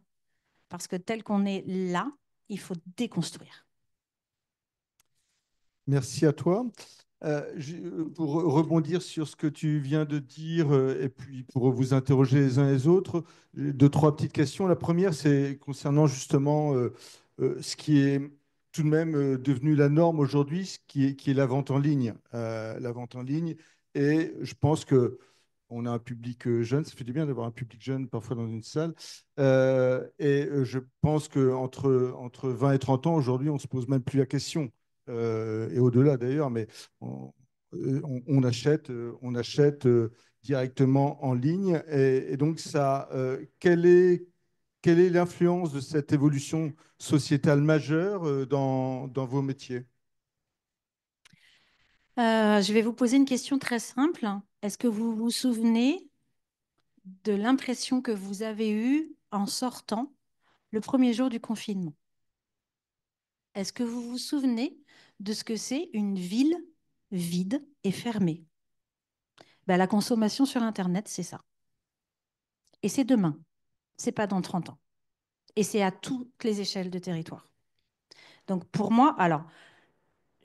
parce que tel qu'on est là, il faut déconstruire. Merci à toi. Pour rebondir sur ce que tu viens de dire et puis pour vous interroger les uns les autres, deux, trois petites questions. La première, c'est concernant justement ce qui est tout de même devenu la norme aujourd'hui, qui est la vente en ligne. La vente en ligne. Et je pense que on a un public jeune, ça fait du bien d'avoir un public jeune parfois dans une salle. Je pense qu'entre 20 et 30 ans, aujourd'hui, on ne se pose même plus la question, et au-delà d'ailleurs, mais on achète directement en ligne. Et donc, quelle est l'influence de cette évolution sociétale majeure dans vos métiers? Je vais vous poser une question très simple. Est-ce que vous vous souvenez de l'impression que vous avez eue en sortant le premier jour du confinement? Est-ce que vous vous souvenez de ce que c'est une ville vide et fermée? La consommation sur Internet, c'est ça. Et c'est demain, c'est pas dans 30 ans. Et c'est à toutes les échelles de territoire. Donc pour moi, alors,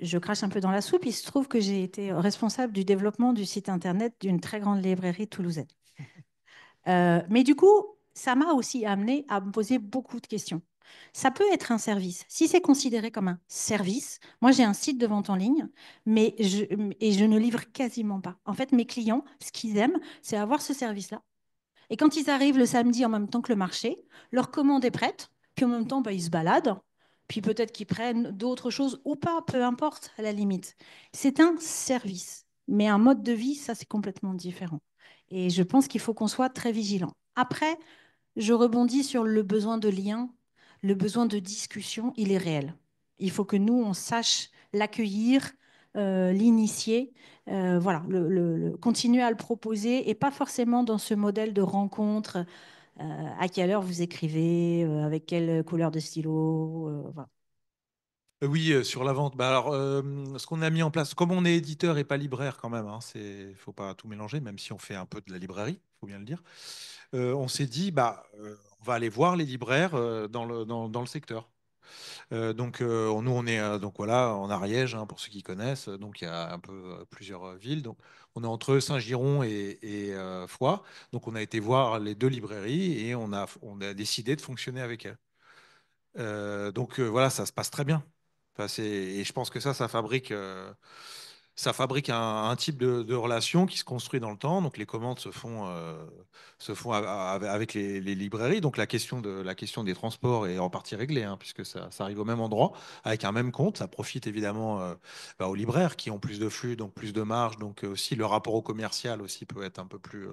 je crache un peu dans la soupe, il se trouve que j'ai été responsable du développement du site Internet d'une très grande librairie toulousaine. Mais du coup, ça m'a aussi amené à me poser beaucoup de questions. Ça peut être un service. Si c'est considéré comme un service, moi j'ai un site de vente en ligne, et je ne livre quasiment pas. En fait, mes clients, ce qu'ils aiment, c'est avoir ce service-là. Et quand ils arrivent le samedi en même temps que le marché, leur commande est prête, puis en même temps, ils se baladent, puis peut-être qu'ils prennent d'autres choses ou pas, peu importe à la limite. C'est un service, mais un mode de vie, ça c'est complètement différent. Et je pense qu'il faut qu'on soit très vigilant. Après, je rebondis sur le besoin de lien, le besoin de discussion, il est réel. Il faut que nous, on sache l'accueillir, l'initier, voilà, continuer à le proposer et pas forcément dans ce modèle de rencontre, à quelle heure vous écrivez, avec quelle couleur de stylo, voilà. Oui, sur la vente. Bah, alors, ce qu'on a mis en place, comme on est éditeur et pas libraire quand même, hein, faut pas tout mélanger, même si on fait un peu de la librairie, faut bien le dire. On s'est dit, bah, on va aller voir les libraires dans le secteur. Nous, on est donc voilà, en Ariège, hein, pour ceux qui connaissent. Donc, il y a un peu plusieurs villes. Donc, on est entre Saint-Giron et Foix. Donc, on a été voir les deux librairies et on a décidé de fonctionner avec elles. Voilà, ça se passe très bien. Enfin, et je pense que ça fabrique un type de relation qui se construit dans le temps. Donc les commandes se font avec les librairies. Donc la question des transports est en partie réglée, hein, puisque ça arrive au même endroit, avec un même compte. Ça profite évidemment aux libraires qui ont plus de flux, donc plus de marge. Donc aussi le rapport au commercial aussi peut être un peu plus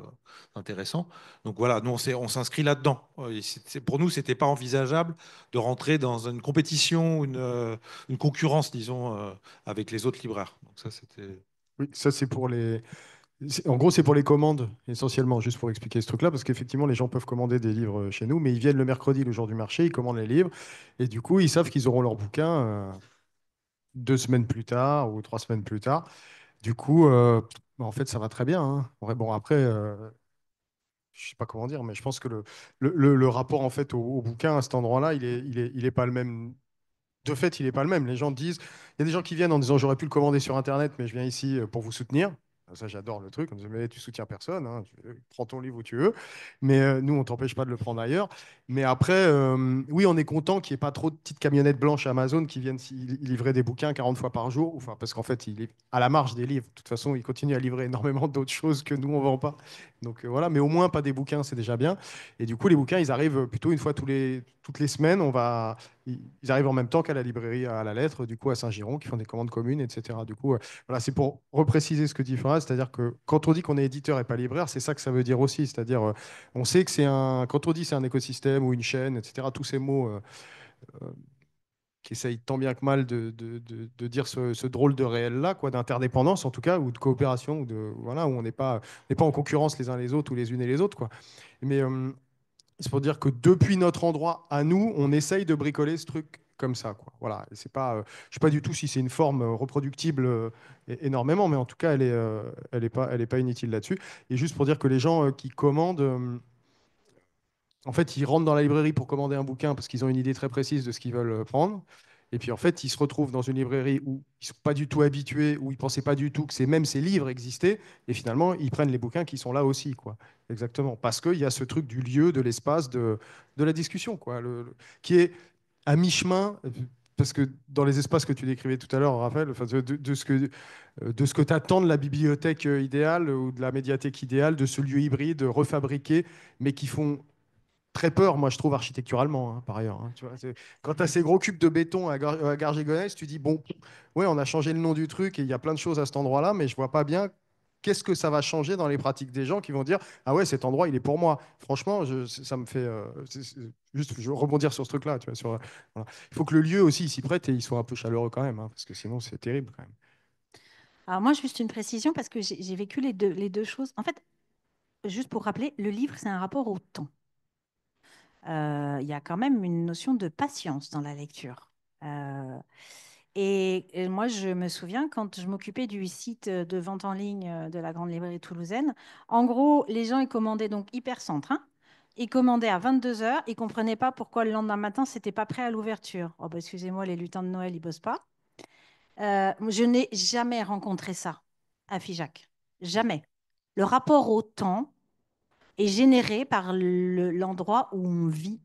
intéressant. Donc voilà, nous on s'inscrit là-dedans. Pour nous, c'était pas envisageable de rentrer dans une compétition, une concurrence, disons, avec les autres libraires. Donc ça, c'était. Oui, ça c'est pour les. En gros, c'est pour les commandes, essentiellement, juste pour expliquer ce truc-là, parce qu'effectivement, les gens peuvent commander des livres chez nous, mais ils viennent le mercredi, le jour du marché, ils commandent les livres, et du coup, ils savent qu'ils auront leur bouquin 2 semaines plus tard ou 3 semaines plus tard. Du coup, en fait, ça va très bien, hein. Ouais, bon, après, je sais pas comment dire, mais je pense que le rapport en fait au bouquin à cet endroit-là, il est pas le même. De fait, il n'est pas le même. Les gens disent, il y a des gens qui viennent en disant j'aurais pu le commander sur Internet, mais je viens ici pour vous soutenir. Ça, j'adore le truc. On dit, mais tu soutiens personne, hein. Prends ton livre où tu veux. Mais nous, on t'empêche pas de le prendre ailleurs. Mais après, oui, on est content qu'il n'y ait pas trop de petites camionnettes blanches Amazon qui viennent livrer des bouquins 40 fois par jour. Enfin, parce qu'en fait, il est à la marge des livres. De toute façon, il continue à livrer énormément d'autres choses que nous, on vend pas. Donc voilà, mais au moins pas des bouquins, c'est déjà bien. Et du coup, les bouquins, ils arrivent plutôt une fois toutes les semaines. Ils arrivent en même temps qu'à la librairie à la lettre, du coup à Saint-Giron, qui font des commandes communes, etc. Du coup, voilà, c'est pour repréciser ce que dit Farah, c'est-à-dire que quand on dit qu'on est éditeur et pas libraire, c'est ça que ça veut dire aussi. C'est-à-dire, on sait que quand on dit c'est un écosystème ou une chaîne, etc., tous ces mots qui essayent tant bien que mal de dire ce drôle de réel-là, quoi, d'interdépendance en tout cas, ou de coopération, voilà, où on n'est pas en concurrence les uns les autres ou les unes et les autres, quoi. Mais c'est pour dire que depuis notre endroit à nous, on essaye de bricoler ce truc comme ça, quoi. Voilà. Et c'est pas, je sais pas du tout si c'est une forme reproductible énormément, mais en tout cas, elle est pas inutile là-dessus. Et juste pour dire que les gens qui commandent, en fait, ils rentrent dans la librairie pour commander un bouquin parce qu'ils ont une idée très précise de ce qu'ils veulent prendre. Et puis en fait, ils se retrouvent dans une librairie où ils ne sont pas du tout habitués, où ils ne pensaient pas du tout que même ces livres existaient. Et finalement, ils prennent les bouquins qui sont là aussi, quoi. Exactement. Parce qu'il y a ce truc du lieu, de l'espace, de la discussion, quoi. Qui est à mi-chemin. Parce que dans les espaces que tu décrivais tout à l'heure, Raphaël, enfin, de ce que tu attends de la bibliothèque idéale ou de la médiathèque idéale, de ce lieu hybride refabriqué, mais qui font très peur, moi, je trouve, architecturalement, hein, par ailleurs, hein, tu vois, quand tu as ces gros cubes de béton à Garges-les-Gonesse, tu dis, bon, ouais, on a changé le nom du truc et il y a plein de choses à cet endroit-là, mais je vois pas bien qu'est-ce que ça va changer dans les pratiques des gens qui vont dire, ah ouais, cet endroit, il est pour moi. Franchement, ça me fait... juste, je veux rebondir sur ce truc-là. Tu vois, voilà. Il faut que le lieu aussi il s'y prête et il soit un peu chaleureux quand même, hein, parce que sinon, c'est terrible quand même. Alors moi, juste une précision parce que j'ai vécu les deux choses. En fait, juste pour rappeler, le livre, c'est un rapport au temps. Il y a quand même une notion de patience dans la lecture. Euh, et moi, je me souviens quand je m'occupais du site de vente en ligne de la Grande Librairie toulousaine, en gros, les gens, ils commandaient donc Hypercentre, hein. Ils commandaient à 22 heures, ils ne comprenaient pas pourquoi le lendemain matin, c'était pas prêt à l'ouverture. Oh, bah, excusez-moi, les lutins de Noël, ils bossent pas. Je n'ai jamais rencontré ça à Figeac. Jamais. Le rapport au temps est généré par l'endroit où on vit.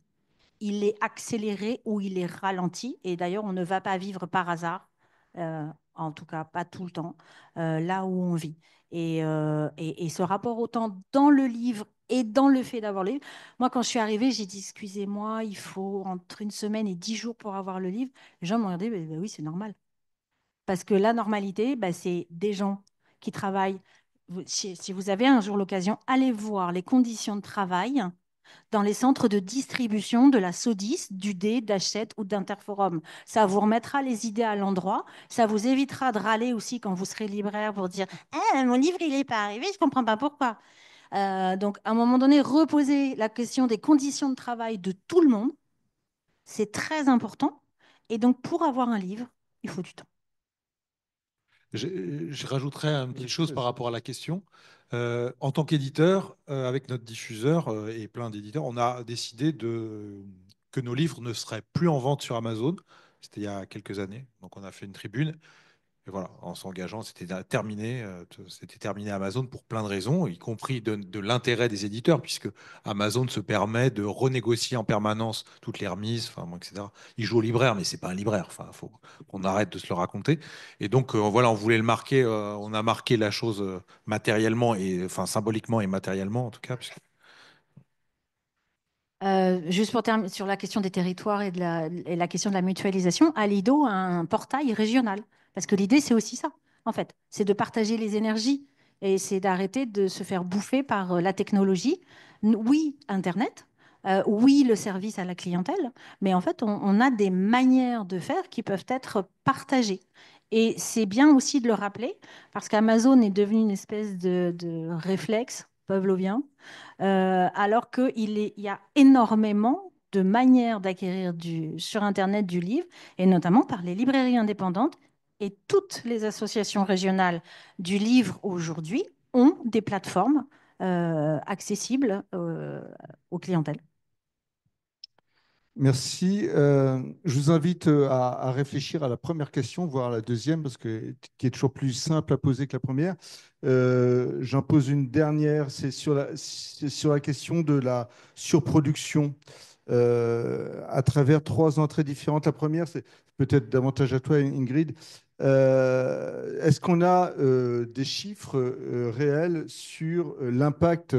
Il est accéléré ou il est ralenti. Et d'ailleurs, on ne va pas vivre par hasard, en tout cas pas tout le temps, là où on vit. Et ce rapport au temps dans le livre et dans le fait d'avoir le livre. Moi, quand je suis arrivée, j'ai dit, excusez-moi, il faut entre 1 semaine et 10 jours pour avoir le livre. Les gens m'ont regardé, bah oui, c'est normal. Parce que la normalité, bah, c'est des gens qui travaillent. Si vous avez un jour l'occasion, allez voir les conditions de travail dans les centres de distribution de la Sodis, du D, d'Hachette ou d'Interforum. Ça vous remettra les idées à l'endroit. Ça vous évitera de râler aussi quand vous serez libraire pour dire ah, mon livre, il n'est pas arrivé, je ne comprends pas pourquoi. Donc, à un moment donné, reposer la question des conditions de travail de tout le monde, c'est très important. Et donc, pour avoir un livre, il faut du temps. Je rajouterais une petite chose par rapport à la question. En tant qu'éditeur, avec notre diffuseur et plein d'éditeurs, on a décidé que nos livres ne seraient plus en vente sur Amazon. C'était il y a quelques années. Donc on a fait une tribune. Et voilà, en s'engageant, c'était terminé Amazon pour plein de raisons, y compris de l'intérêt des éditeurs, puisque Amazon se permet de renégocier en permanence toutes les remises, enfin, bon, etc. Il joue au libraire, mais c'est pas un libraire. Enfin, faut qu'on arrête de se le raconter. Et donc, voilà, on voulait le marquer. On a marqué la chose matériellement et, enfin, symboliquement et matériellement en tout cas. Juste pour terminer sur la question des territoires et la question de la mutualisation, Alido a un portail régional. Parce que l'idée, c'est aussi ça, en fait. C'est de partager les énergies et c'est d'arrêter de se faire bouffer par la technologie. Oui, Internet, oui, le service à la clientèle, mais en fait, on a des manières de faire qui peuvent être partagées. Et c'est bien aussi de le rappeler, parce qu'Amazon est devenu une espèce de réflexe pavlovien alors qu'il y a énormément de manières d'acquérir sur Internet du livre, et notamment par les librairies indépendantes. Et toutes les associations régionales du livre aujourd'hui ont des plateformes accessibles aux clientèles. Merci. Je vous invite à réfléchir à la première question, voire à la deuxième, parce que qui est toujours plus simple à poser que la première. J'en pose une dernière, c'est sur la question de la surproduction à travers trois entrées différentes. La première, c'est peut-être davantage à toi, Ingrid. Est-ce qu'on a des chiffres réels sur l'impact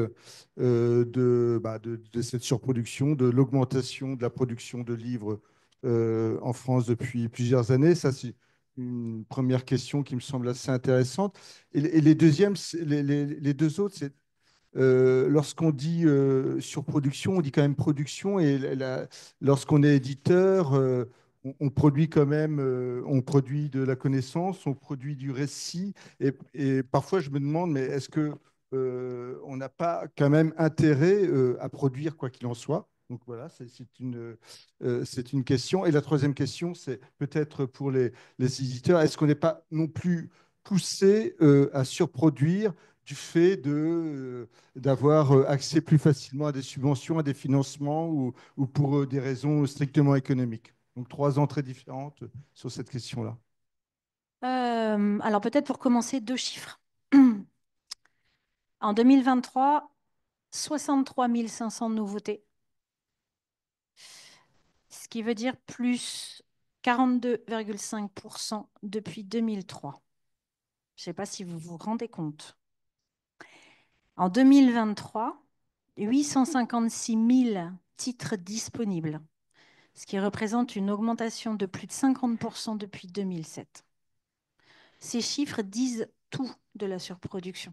de cette surproduction, de l'augmentation de la production de livres en France depuis plusieurs années? Ça, c'est une première question qui me semble assez intéressante. Et les deuxièmes, les deux autres, c'est lorsqu'on dit surproduction, on dit quand même production. Et lorsqu'on est éditeur, on produit quand même, on produit de la connaissance, on produit du récit. Et parfois, je me demande, mais est-ce que on n'a pas quand même intérêt à produire quoi qu'il en soit? Donc voilà, c'est une question. Et la troisième question, c'est peut-être pour les éditeurs, est-ce qu'on n'est pas non plus poussé à surproduire du fait d'avoir accès plus facilement à des subventions, à des financements ou pour des raisons strictement économiques? Donc trois entrées différentes sur cette question-là. Alors peut-être pour commencer, deux chiffres. En 2023, 63 500 nouveautés, ce qui veut dire plus 42,5% depuis 2003. Je ne sais pas si vous vous rendez compte. En 2023, 856 000 titres disponibles, ce qui représente une augmentation de plus de 50% depuis 2007. Ces chiffres disent tout de la surproduction.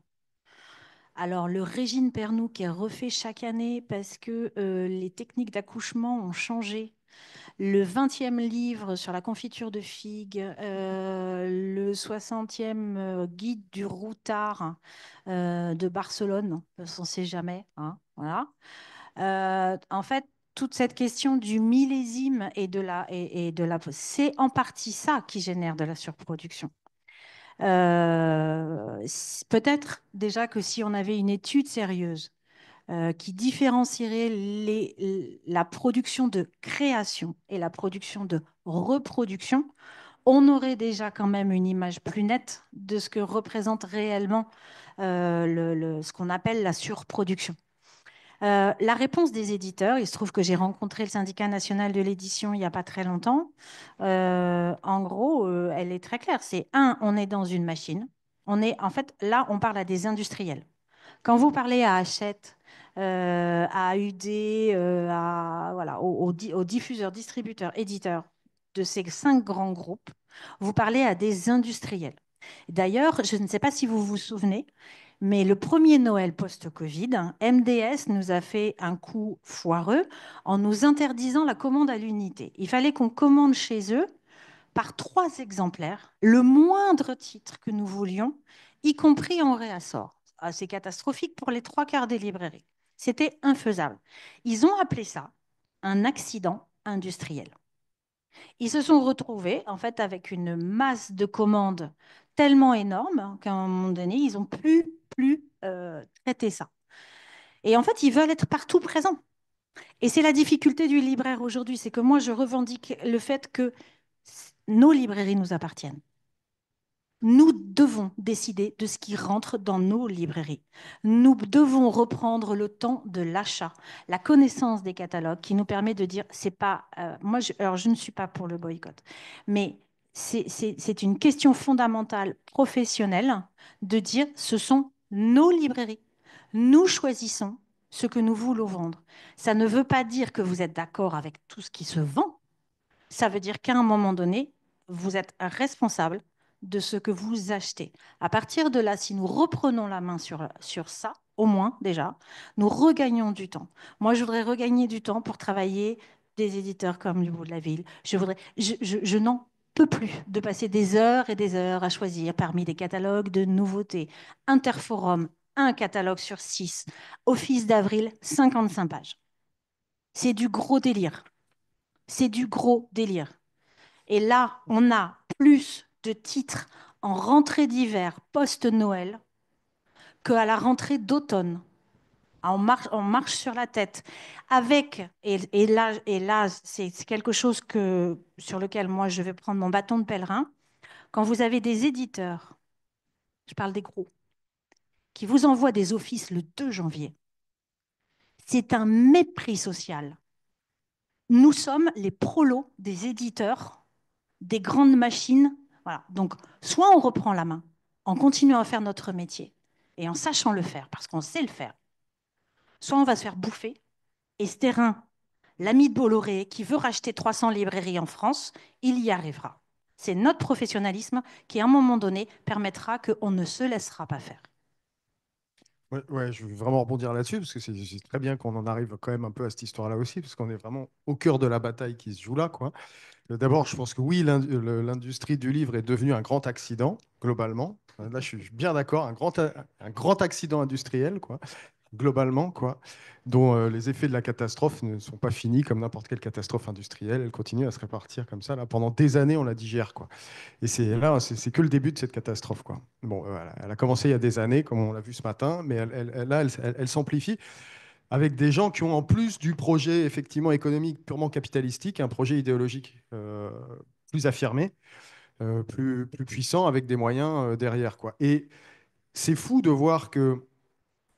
Alors, le régime Pernod qui est refait chaque année parce que les techniques d'accouchement ont changé. Le 20e livre sur la confiture de figues, le 60e guide du routard de Barcelone, on ne sait jamais. Hein, voilà. En fait, toute cette question du millésime c'est en partie ça qui génère de la surproduction. Peut-être déjà que si on avait une étude sérieuse qui différencierait la production de création et la production de reproduction, on aurait déjà quand même une image plus nette de ce que représente réellement ce qu'on appelle la surproduction. La réponse des éditeurs, il se trouve que j'ai rencontré le syndicat national de l'édition il n'y a pas très longtemps. En gros, elle est très claire. C'est on est dans une machine. En fait, là, on parle à des industriels. Quand vous parlez à Hachette, à AUD, voilà, aux diffuseurs, distributeurs, éditeurs de ces 5 grands groupes, vous parlez à des industriels. D'ailleurs, je ne sais pas si vous vous souvenez, mais le premier Noël post-Covid, MDS nous a fait un coup foireux en nous interdisant la commande à l'unité. Il fallait qu'on commande chez eux par 3 exemplaires, le moindre titre que nous voulions, y compris en réassort. C'est catastrophique pour les 3 quarts des librairies. C'était infaisable. Ils ont appelé ça un accident industriel. Ils se sont retrouvés en fait avec une masse de commandes tellement énorme qu'à un moment donné, ils n'ont plus traité ça. Et en fait, ils veulent être partout présents. Et c'est la difficulté du libraire aujourd'hui, c'est que moi, je revendique le fait que nos librairies nous appartiennent. Nous devons décider de ce qui rentre dans nos librairies. Nous devons reprendre le temps de l'achat, la connaissance des catalogues qui nous permet de dire, c'est pas, alors je ne suis pas pour le boycott, mais c'est une question fondamentale professionnelle de dire, ce sont nos librairies. Nous choisissons ce que nous voulons vendre. Ça ne veut pas dire que vous êtes d'accord avec tout ce qui se vend. Ça veut dire qu'à un moment donné, vous êtes responsable de ce que vous achetez. À partir de là, si nous reprenons la main sur ça, au moins déjà, nous regagnons du temps. Moi, je voudrais regagner du temps pour travailler des éditeurs comme du bout de la ville. Je n'en peux plus de passer des heures et des heures à choisir parmi des catalogues de nouveautés. Interforum, un catalogue sur 6. Office d'Avril, 55 pages. C'est du gros délire. C'est du gros délire. Et là, on a plus de titres en rentrée d'hiver post-Noël qu'à la rentrée d'automne. On marche sur la tête. Avec, et là c'est quelque chose sur lequel moi je vais prendre mon bâton de pèlerin, quand vous avez des éditeurs, je parle des gros, qui vous envoient des offices le 2 janvier, c'est un mépris social. Nous sommes les prolos des éditeurs des grandes machines. Voilà. Donc, soit on reprend la main en continuant à faire notre métier et en sachant le faire, parce qu'on sait le faire, soit on va se faire bouffer. Et Sterrin, l'ami de Bolloré, qui veut racheter 300 librairies en France, il y arrivera. C'est notre professionnalisme qui, à un moment donné, permettra qu'on ne se laissera pas faire. Ouais, ouais, je veux vraiment rebondir là-dessus, parce que c'est très bien qu'on en arrive quand même un peu à cette histoire-là aussi, parce qu'on est vraiment au cœur de la bataille qui se joue là, quoi. D'abord, je pense que oui, l'industrie du livre est devenue un grand accident, globalement. Là, je suis bien d'accord, un grand accident industriel, quoi, globalement, quoi, dont les effets de la catastrophe ne sont pas finis, comme n'importe quelle catastrophe industrielle. Elle continue à se répartir comme ça. Là, pendant des années, on la digère, quoi. Et c'est que le début de cette catastrophe, quoi. Bon, voilà, elle a commencé il y a des années, comme on l'a vu ce matin, mais elle s'amplifie avec des gens qui ont, en plus du projet effectivement économique purement capitalistique, un projet idéologique plus affirmé, plus puissant, avec des moyens derrière, quoi. Et c'est fou de voir que,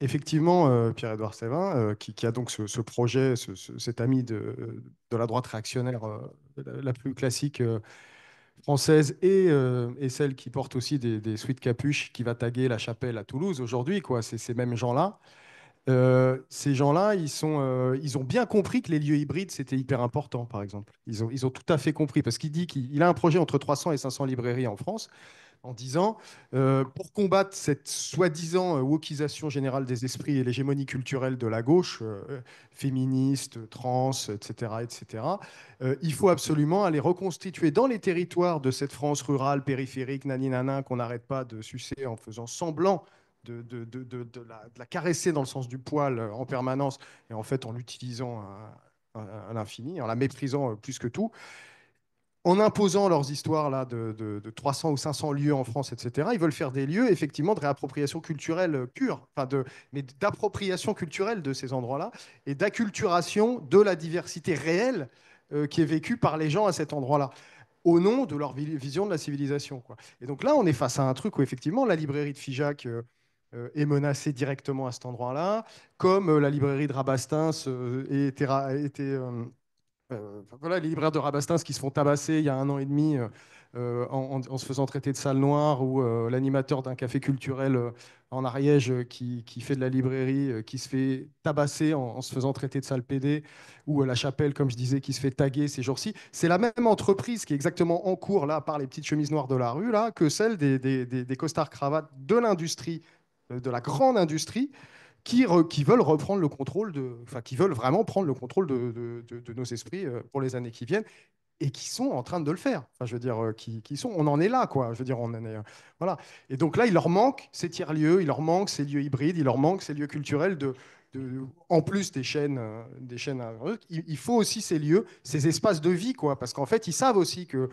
effectivement, Pierre-Édouard Sévin, qui a donc ce projet, cet ami de la droite réactionnaire la plus classique française et celle qui porte aussi des sweats capuches, qui va taguer la chapelle à Toulouse aujourd'hui, quoi. C'est ces mêmes gens-là. Ces gens-là, ils ont bien compris que les lieux hybrides, c'était hyper important, par exemple. Ils ont tout à fait compris, parce qu'il dit qu'il a un projet entre 300 et 500 librairies en France, en disant, pour combattre cette soi-disant wokisation générale des esprits et l'hégémonie culturelle de la gauche, féministe, trans, etc., etc., il faut absolument aller reconstituer dans les territoires de cette France rurale, périphérique, naninana, qu'on n'arrête pas de sucer en faisant semblant de la caresser dans le sens du poil en permanence, et en fait en l'utilisant à l'infini, en la méprisant plus que tout, en imposant leurs histoires là, de 300 ou 500 lieux en France, etc. Ils veulent faire des lieux effectivement de réappropriation culturelle pure, enfin mais d'appropriation culturelle de ces endroits-là et d'acculturation de la diversité réelle qui est vécue par les gens à cet endroit-là, au nom de leur vision de la civilisation, quoi. Et donc là, on est face à un truc où effectivement la librairie de Figeac est menacée directement à cet endroit-là, comme la librairie de Rabastens voilà, les libraires de Rabastens qui se font tabasser il y a 1 an et demi en se faisant traiter de salle noire, ou l'animateur d'un café culturel en Ariège qui fait de la librairie, qui se fait tabasser en se faisant traiter de sale PD, ou la chapelle, comme je disais, qui se fait taguer ces jours-ci. C'est la même entreprise qui est exactement en cours, là, par les petites chemises noires de la rue, là, que celle des costards cravates de l'industrie, de la grande industrie, qui veulent reprendre le contrôle enfin, qui veulent vraiment prendre le contrôle de nos esprits pour les années qui viennent, et qui sont en train de le faire. Enfin, je veux dire, on en est là, quoi. Je veux dire, on en est, voilà. Et donc là, il leur manque ces tiers-lieux, il leur manque ces lieux hybrides, il leur manque ces lieux culturels en plus des chaînes il faut aussi ces lieux, ces espaces de vie, quoi, parce qu'en fait, ils savent aussi que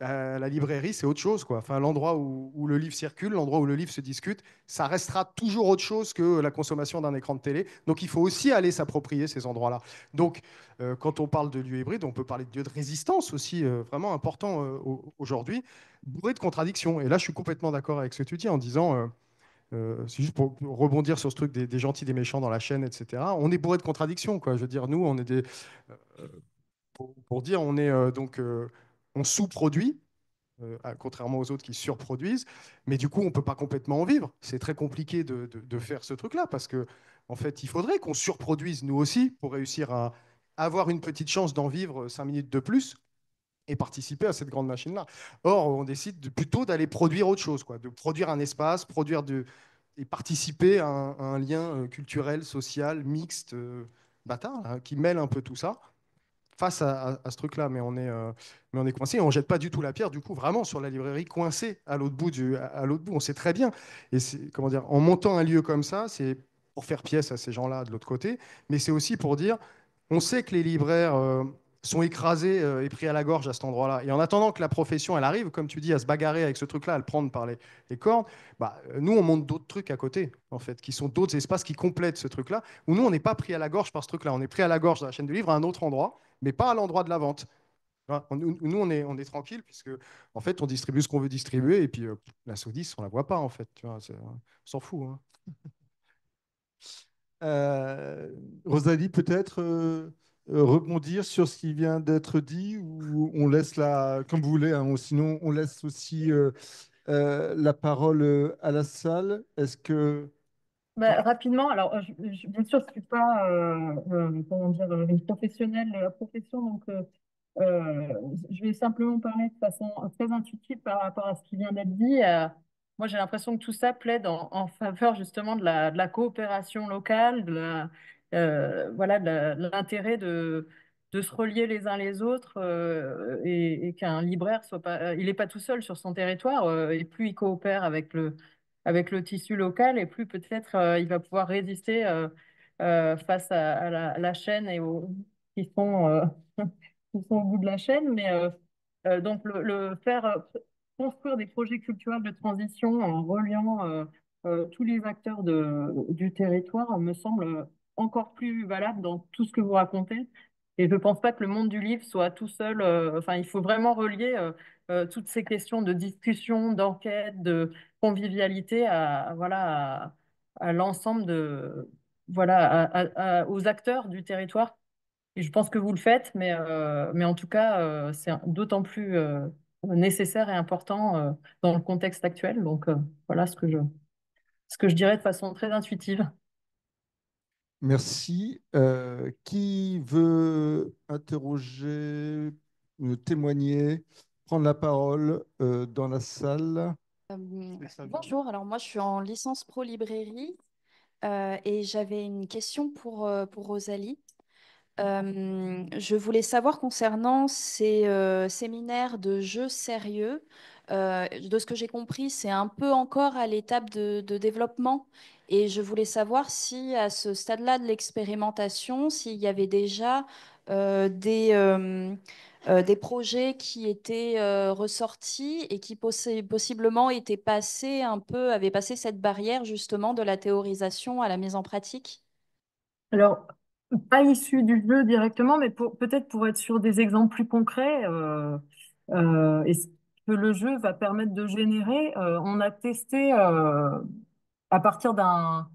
la librairie, c'est autre chose, quoi. Enfin, l'endroit où le livre circule, l'endroit où le livre se discute, ça restera toujours autre chose que la consommation d'un écran de télé. Donc, il faut aussi aller s'approprier ces endroits-là. Donc, quand on parle de lieux hybrides, on peut parler de lieux de résistance aussi, vraiment important aujourd'hui, bourré de contradictions. Et là, je suis complètement d'accord avec ce que tu dis en disant, c'est juste pour rebondir sur ce truc des gentils, des méchants dans la chaîne, etc. On est bourré de contradictions, quoi. Je veux dire, nous, on est pour dire, on est on sous-produit, contrairement aux autres qui surproduisent, mais du coup, on ne peut pas complètement en vivre. C'est très compliqué de faire ce truc-là, parce que en fait, il faudrait qu'on surproduise nous aussi pour réussir à avoir une petite chance d'en vivre 5 minutes de plus et participer à cette grande machine-là. Or, on décide plutôt d'aller produire autre chose, quoi, de produire un espace, et participer à un lien culturel, social, mixte, bâtard, là, qui mêle un peu tout ça face à ce truc-là, mais on est coincé. On jette pas du tout la pierre, du coup, vraiment sur la librairie coincée à l'autre bout à l'autre bout. On sait très bien. Et comment dire, en montant un lieu comme ça, c'est pour faire pièce à ces gens-là de l'autre côté, mais c'est aussi pour dire, on sait que les libraires sont écrasés et pris à la gorge à cet endroit-là. Et en attendant que la profession, elle arrive, comme tu dis, à se bagarrer avec ce truc-là, à le prendre par les cornes, bah, nous, on monte d'autres trucs à côté, en fait, qui sont d'autres espaces qui complètent ce truc-là, où nous, on n'est pas pris à la gorge par ce truc-là. On est pris à la gorge de la chaîne de livres à un autre endroit, mais pas à l'endroit de la vente. Nous, on est tranquille, puisque, en fait, on distribue ce qu'on veut distribuer, et puis la Sodis, on la voit pas, en fait. Tu vois, on s'en fout. Hein. Rosalie, peut-être rebondir sur ce qui vient d'être dit ou on laisse la, comme vous voulez, hein, sinon on laisse aussi la parole à la salle. Est-ce que... Bah, rapidement, alors bien sûr, je ne suis pas comment dire, une professionnelle de la profession, donc je vais simplement parler de façon très intuitive par rapport à ce qui vient d'être dit. Moi, j'ai l'impression que tout ça plaide en faveur justement de la coopération locale, voilà, de l'intérêt de se relier les uns les autres et qu'un libraire soit pas, il n'est pas tout seul sur son territoire et plus il coopère avec le tissu local et plus peut-être il va pouvoir résister face à la chaîne et aux qui sont qui sont au bout de la chaîne, mais donc le faire construire des projets culturels de transition en reliant tous les acteurs du territoire me semble encore plus valable dans tout ce que vous racontez. Et je ne pense pas que le monde du livre soit tout seul. Enfin, il faut vraiment relier toutes ces questions de discussion, d'enquête, de convivialité voilà, à l'ensemble voilà, aux acteurs du territoire. Et je pense que vous le faites, mais en tout cas, c'est d'autant plus nécessaire et important dans le contexte actuel. Donc, voilà ce que je dirais de façon très intuitive. Merci. Qui veut interroger, témoigner, prendre la parole dans la salle? Bonjour, alors moi je suis en licence pro librairie et j'avais une question pour Rosalie. Je voulais savoir concernant ces séminaires de jeux sérieux. De ce que j'ai compris, c'est un peu encore à l'étape de développement. Et je voulais savoir si à ce stade-là de l'expérimentation, s'il y avait déjà des projets qui étaient ressortis et qui possiblement étaient passés un peu, avaient passé cette barrière justement de la théorisation à la mise en pratique. Alors, pas issu du jeu directement, mais peut-être pour être sur des exemples plus concrets, et ce que le jeu va permettre de générer, on a testé à partir d'un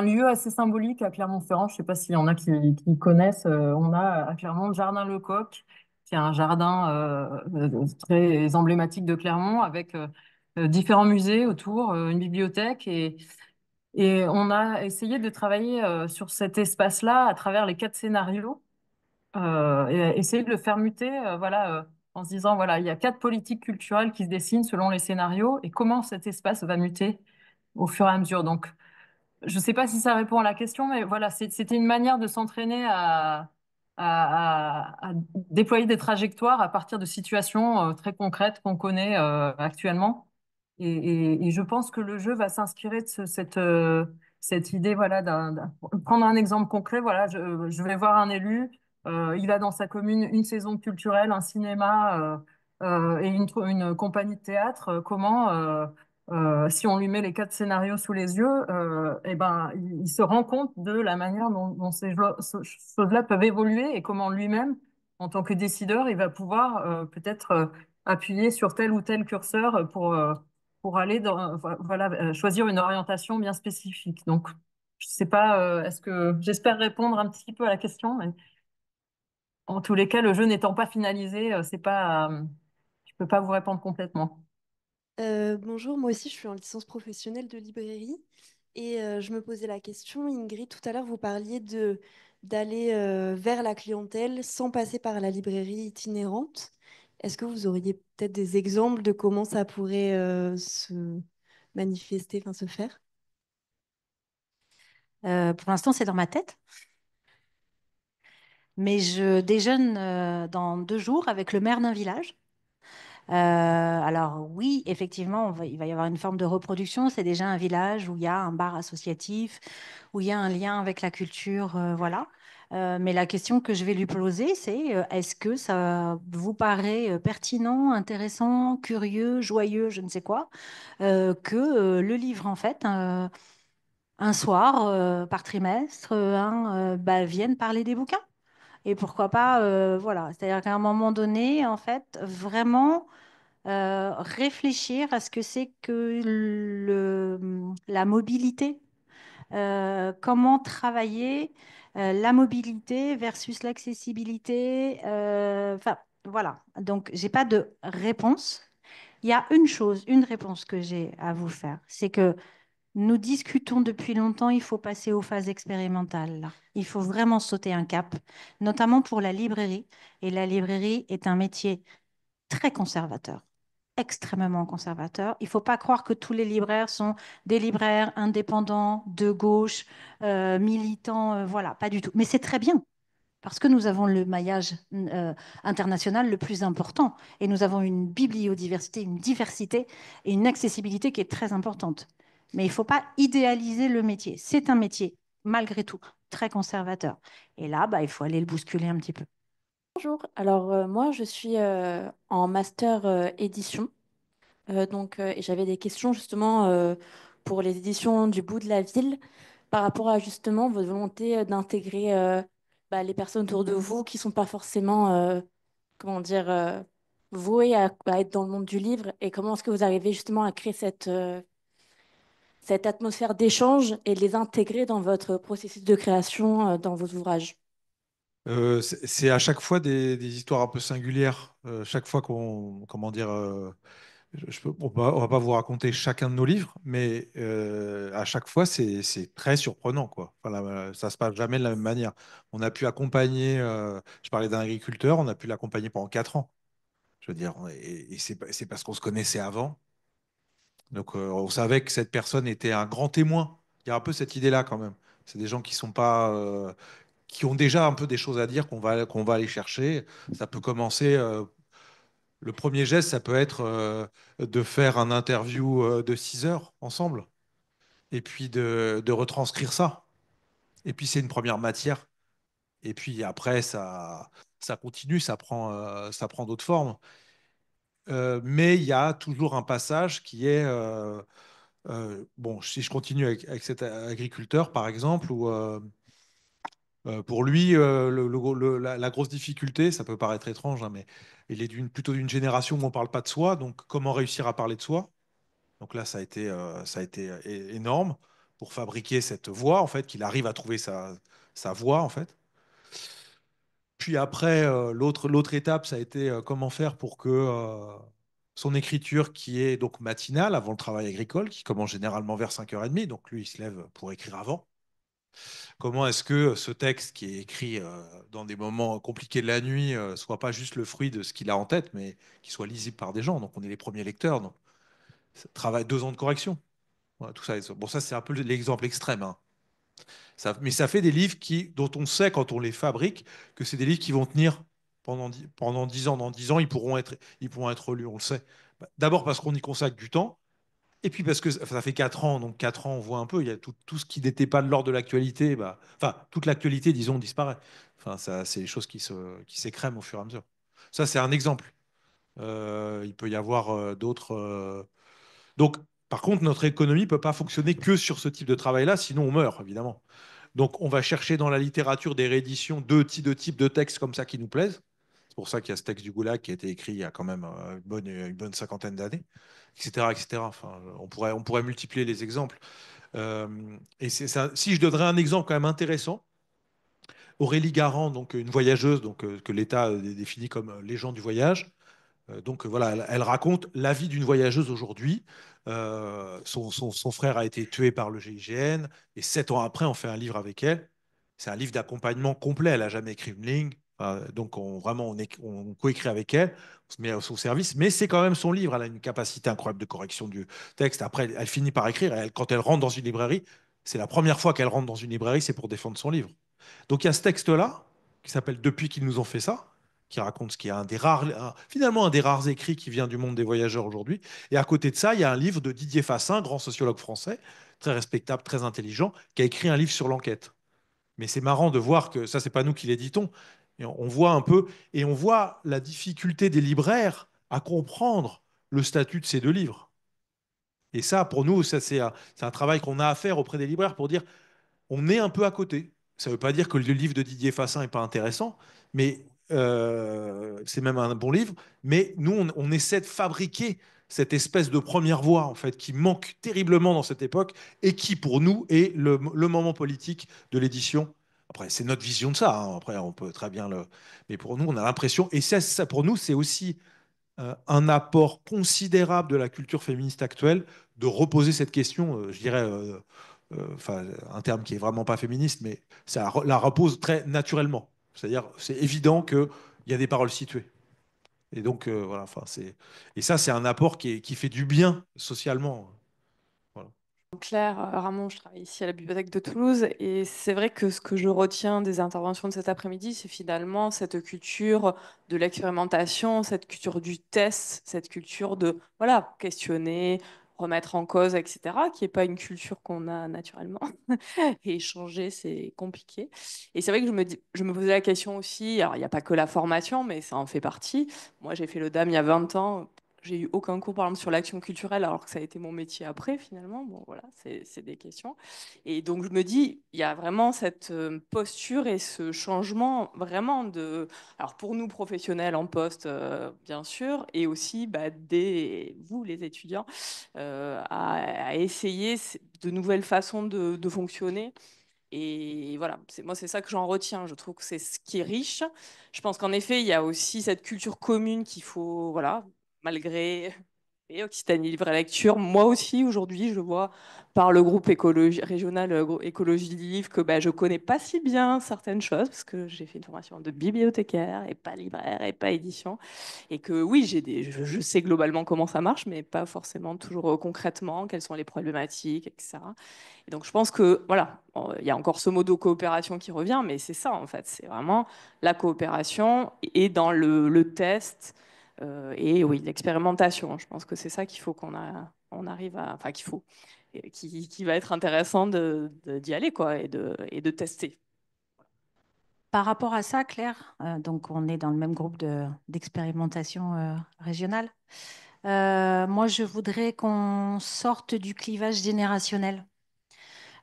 lieu assez symbolique à Clermont-Ferrand. Je ne sais pas s'il y en a qui connaissent. On a à Clermont le Jardin Lecoq, qui est un jardin très emblématique de Clermont, avec différents musées autour, une bibliothèque et on a essayé de travailler sur cet espace-là à travers les 4 scénarios et essayer de le faire muter, voilà, en se disant, voilà, il y a 4 politiques culturelles qui se dessinent selon les scénarios et comment cet espace va muter au fur et à mesure. Donc, je ne sais pas si ça répond à la question, mais voilà, c'était une manière de s'entraîner à déployer des trajectoires à partir de situations très concrètes qu'on connaît actuellement. Et je pense que le jeu va s'inspirer de cette idée, voilà, prendre un exemple concret, voilà, je vais voir un élu, il a dans sa commune une saison culturelle, un cinéma et une compagnie de théâtre. Si on lui met les 4 scénarios sous les yeux, eh ben, il se rend compte de la manière dont ces choses-là peuvent évoluer et comment lui-même, en tant que décideur, il va pouvoir peut-être appuyer sur tel ou tel curseur pour aller voilà, choisir une orientation bien spécifique. Donc, je sais pas, j'espère répondre un petit peu à la question, mais en tous les cas, le jeu n'étant pas finalisé, je peux pas vous répondre complètement. Bonjour, moi aussi je suis en licence professionnelle de librairie et je me posais la question, Ingrid, tout à l'heure vous parliez d'aller vers la clientèle sans passer par la librairie itinérante. Est-ce que vous auriez peut-être des exemples de comment ça pourrait se manifester, enfin se faire? Pour l'instant, c'est dans ma tête. Mais je déjeune dans 2 jours avec le maire d'un village. Alors oui, effectivement, il va y avoir une forme de reproduction. C'est déjà un village où il y a un bar associatif, où il y a un lien avec la culture, voilà. Mais la question que je vais lui poser, c'est est-ce que ça vous paraît pertinent, intéressant, curieux, joyeux, je ne sais quoi, que le livre, en fait, un soir par trimestre, vienne parler des bouquins? Et pourquoi pas, voilà. C'est-à-dire qu'à un moment donné, en fait, vraiment réfléchir à ce que c'est que la mobilité, comment travailler la mobilité versus l'accessibilité. Enfin, voilà. Donc, j'ai pas de réponse. Il y a une réponse que j'ai à vous faire, c'est que nous discutons depuis longtemps, il faut passer aux phases expérimentales, là. Il faut vraiment sauter un cap, notamment pour la librairie. Et la librairie est un métier très conservateur, extrêmement conservateur. Il ne faut pas croire que tous les libraires sont des libraires indépendants, de gauche, militants, voilà, pas du tout. Mais c'est très bien, parce que nous avons le maillage international le plus important et nous avons une bibliodiversité, une diversité et une accessibilité qui est très importante. Mais il ne faut pas idéaliser le métier. C'est un métier, malgré tout, très conservateur. Et là, il faut aller le bousculer un petit peu. Bonjour, alors moi je suis en master édition. Et j'avais des questions justement pour les éditions du bout de la ville par rapport à justement votre volonté d'intégrer les personnes autour de vous qui sont pas forcément, comment dire, vouées à être dans le monde du livre et comment est-ce que vous arrivez justement à créer cette atmosphère d'échange et de les intégrer dans votre processus de création dans vos ouvrages. C'est à chaque fois des histoires un peu singulières. Chaque fois comment dire, on va pas vous raconter chacun de nos livres, mais à chaque fois, c'est très surprenant, quoi. Enfin, ça se passe jamais de la même manière. On a pu accompagner, je parlais d'un agriculteur, on a pu l'accompagner pendant 4 ans. Je veux dire, et c'est parce qu'on se connaissait avant. Donc, on savait que cette personne était un grand témoin. Il y a un peu cette idée-là quand même. C'est des gens qui sont pas, qui ont déjà un peu des choses à dire qu'on va aller chercher. Ça peut commencer. Le premier geste, ça peut être de faire un interview de 6 heures ensemble, et puis de retranscrire ça. Et puis c'est une première matière. Et puis après, ça continue, ça prend d'autres formes. Mais il y a toujours un passage qui est bon, si je continue avec cet agriculteur, par exemple, où pour lui, la grosse difficulté, ça peut paraître étrange, hein, mais il est plutôt d'une génération où on ne parle pas de soi, donc comment réussir à parler de soi? Donc là, ça a été énorme pour fabriquer cette voix, en fait, qu'il arrive à trouver sa voix, en fait. Puis après, l'autre étape, ça a été comment faire pour que son écriture, qui est donc matinale, avant le travail agricole, qui commence généralement vers 5h30, donc lui, il se lève pour écrire avant. Comment est-ce que ce texte qui est écrit dans des moments compliqués de la nuit soit pas juste le fruit de ce qu'il a en tête, mais qu'il soit lisible par des gens. Donc on est les premiers lecteurs. Donc ça travaille 2 ans de correction. Voilà, tout ça. Bon, ça c'est un peu l'exemple extrême, hein. Mais ça fait des livres dont on sait quand on les fabrique que c'est des livres qui vont tenir pendant 10 ans. Dans 10 ans, ils pourront être lus, on le sait. D'abord parce qu'on y consacre du temps, Et puis parce que ça fait 4 ans, donc 4 ans, on voit un peu, il y a tout ce qui n'était pas de l'ordre de l'actualité, enfin, toute l'actualité, disons, disparaît. Enfin, ça, c'est les choses qui s'écrèment au fur et à mesure. Ça, c'est un exemple. Il peut y avoir d'autres. Donc, par contre, notre économie ne peut pas fonctionner que sur ce type de travail-là, sinon on meurt, évidemment. Donc, on va chercher dans la littérature des rééditions de types de textes comme ça qui nous plaisent. C'est pour ça qu'il y a ce texte du Goulag qui a été écrit il y a quand même une bonne cinquantaine d'années, etc., etc. Enfin, on pourrait multiplier les exemples. Et si je donnerais un exemple quand même intéressant, Aurélie Garand, donc une voyageuse donc, que l'État définit comme légende du voyage, donc voilà, elle raconte la vie d'une voyageuse aujourd'hui. Son frère a été tué par le GIGN et 7 ans après, on fait un livre avec elle. C'est un livre d'accompagnement complet. Elle n'a jamais écrit une ligne. Donc on coécrit avec elle, on se met à son service, mais c'est quand même son livre. Elle a une capacité incroyable de correction du texte. Après, elle finit par écrire. Quand elle rentre dans une librairie, c'est la première fois qu'elle rentre dans une librairie, c'est pour défendre son livre. Donc il y a ce texte-là qui s'appelle Depuis qu'ils nous ont fait ça, qui raconte ce qui est finalement un des rares écrits qui vient du monde des voyageurs aujourd'hui. Et à côté de ça, il y a un livre de Didier Fassin, grand sociologue français, très respectable, très intelligent, qui a écrit un livre sur l'enquête. Mais c'est marrant de voir que ça, c'est pas nous qui l'éditons. Et on voit un peu, et on voit la difficulté des libraires à comprendre le statut de ces deux livres. Et ça, pour nous, ça, c'est un travail qu'on a à faire auprès des libraires pour dire on est un peu à côté. Ça ne veut pas dire que le livre de Didier Fassin n'est pas intéressant, mais c'est même un bon livre. Mais nous, on essaie de fabriquer cette espèce de première voie, en fait, qui manque terriblement dans cette époque et qui, pour nous, est le moment politique de l'édition. Après, c'est notre vision de ça, hein. Après, on peut très bien le. Mais pour nous, on a l'impression. Et ça, pour nous, c'est aussi un apport considérable de la culture féministe actuelle de reposer cette question, je dirais, enfin, un terme qui est vraiment pas féministe, mais ça la repose très naturellement. C'est-à-dire, c'est évident qu'il y a des paroles situées. Et donc, voilà, enfin, et ça, c'est un apport qui fait du bien socialement. Voilà. Claire Ramon, je travaille ici à la Bibliothèque de Toulouse et c'est vrai que ce que je retiens des interventions de cet après-midi, c'est finalement cette culture de l'expérimentation, cette culture du test, cette culture de voilà, questionner, remettre en cause, etc., qui n'est pas une culture qu'on a naturellement. Et échanger, c'est compliqué. Et c'est vrai que je me posais la question aussi, alors il n'y a pas que la formation, mais ça en fait partie. Moi, j'ai fait le DAM il y a 20 ans. J'ai eu aucun cours, par exemple, sur l'action culturelle, alors que ça a été mon métier après, finalement. Bon, voilà, c'est des questions. Et donc, je me dis, il y a vraiment cette posture et ce changement vraiment de... Alors, pour nous, professionnels en poste, bien sûr, et aussi vous, les étudiants, à essayer de nouvelles façons de fonctionner. Et voilà, moi, c'est ça que j'en retiens. Je trouve que c'est ce qui est riche. Je pense qu'en effet, il y a aussi cette culture commune qu'il faut, voilà, malgré et Occitanie Libre Lecture. Moi aussi, aujourd'hui, je vois par le groupe régional Écologie du Livre que je connais pas si bien certaines choses parce que j'ai fait une formation de bibliothécaire et pas libraire et pas édition. Et que oui, je sais globalement comment ça marche, mais pas forcément toujours concrètement, quelles sont les problématiques, etc. Et donc, je pense que, voilà, il y a encore ce mot de coopération qui revient, mais c'est ça, en fait. C'est vraiment la coopération et dans le test et oui, l'expérimentation. Je pense que c'est ça qu'il faut on arrive à. Enfin, qu'il faut. Qui va être intéressant d'y aller, quoi, et de tester. Par rapport à ça, Claire, donc on est dans le même groupe d'expérimentation régionale. Moi, je voudrais qu'on sorte du clivage générationnel.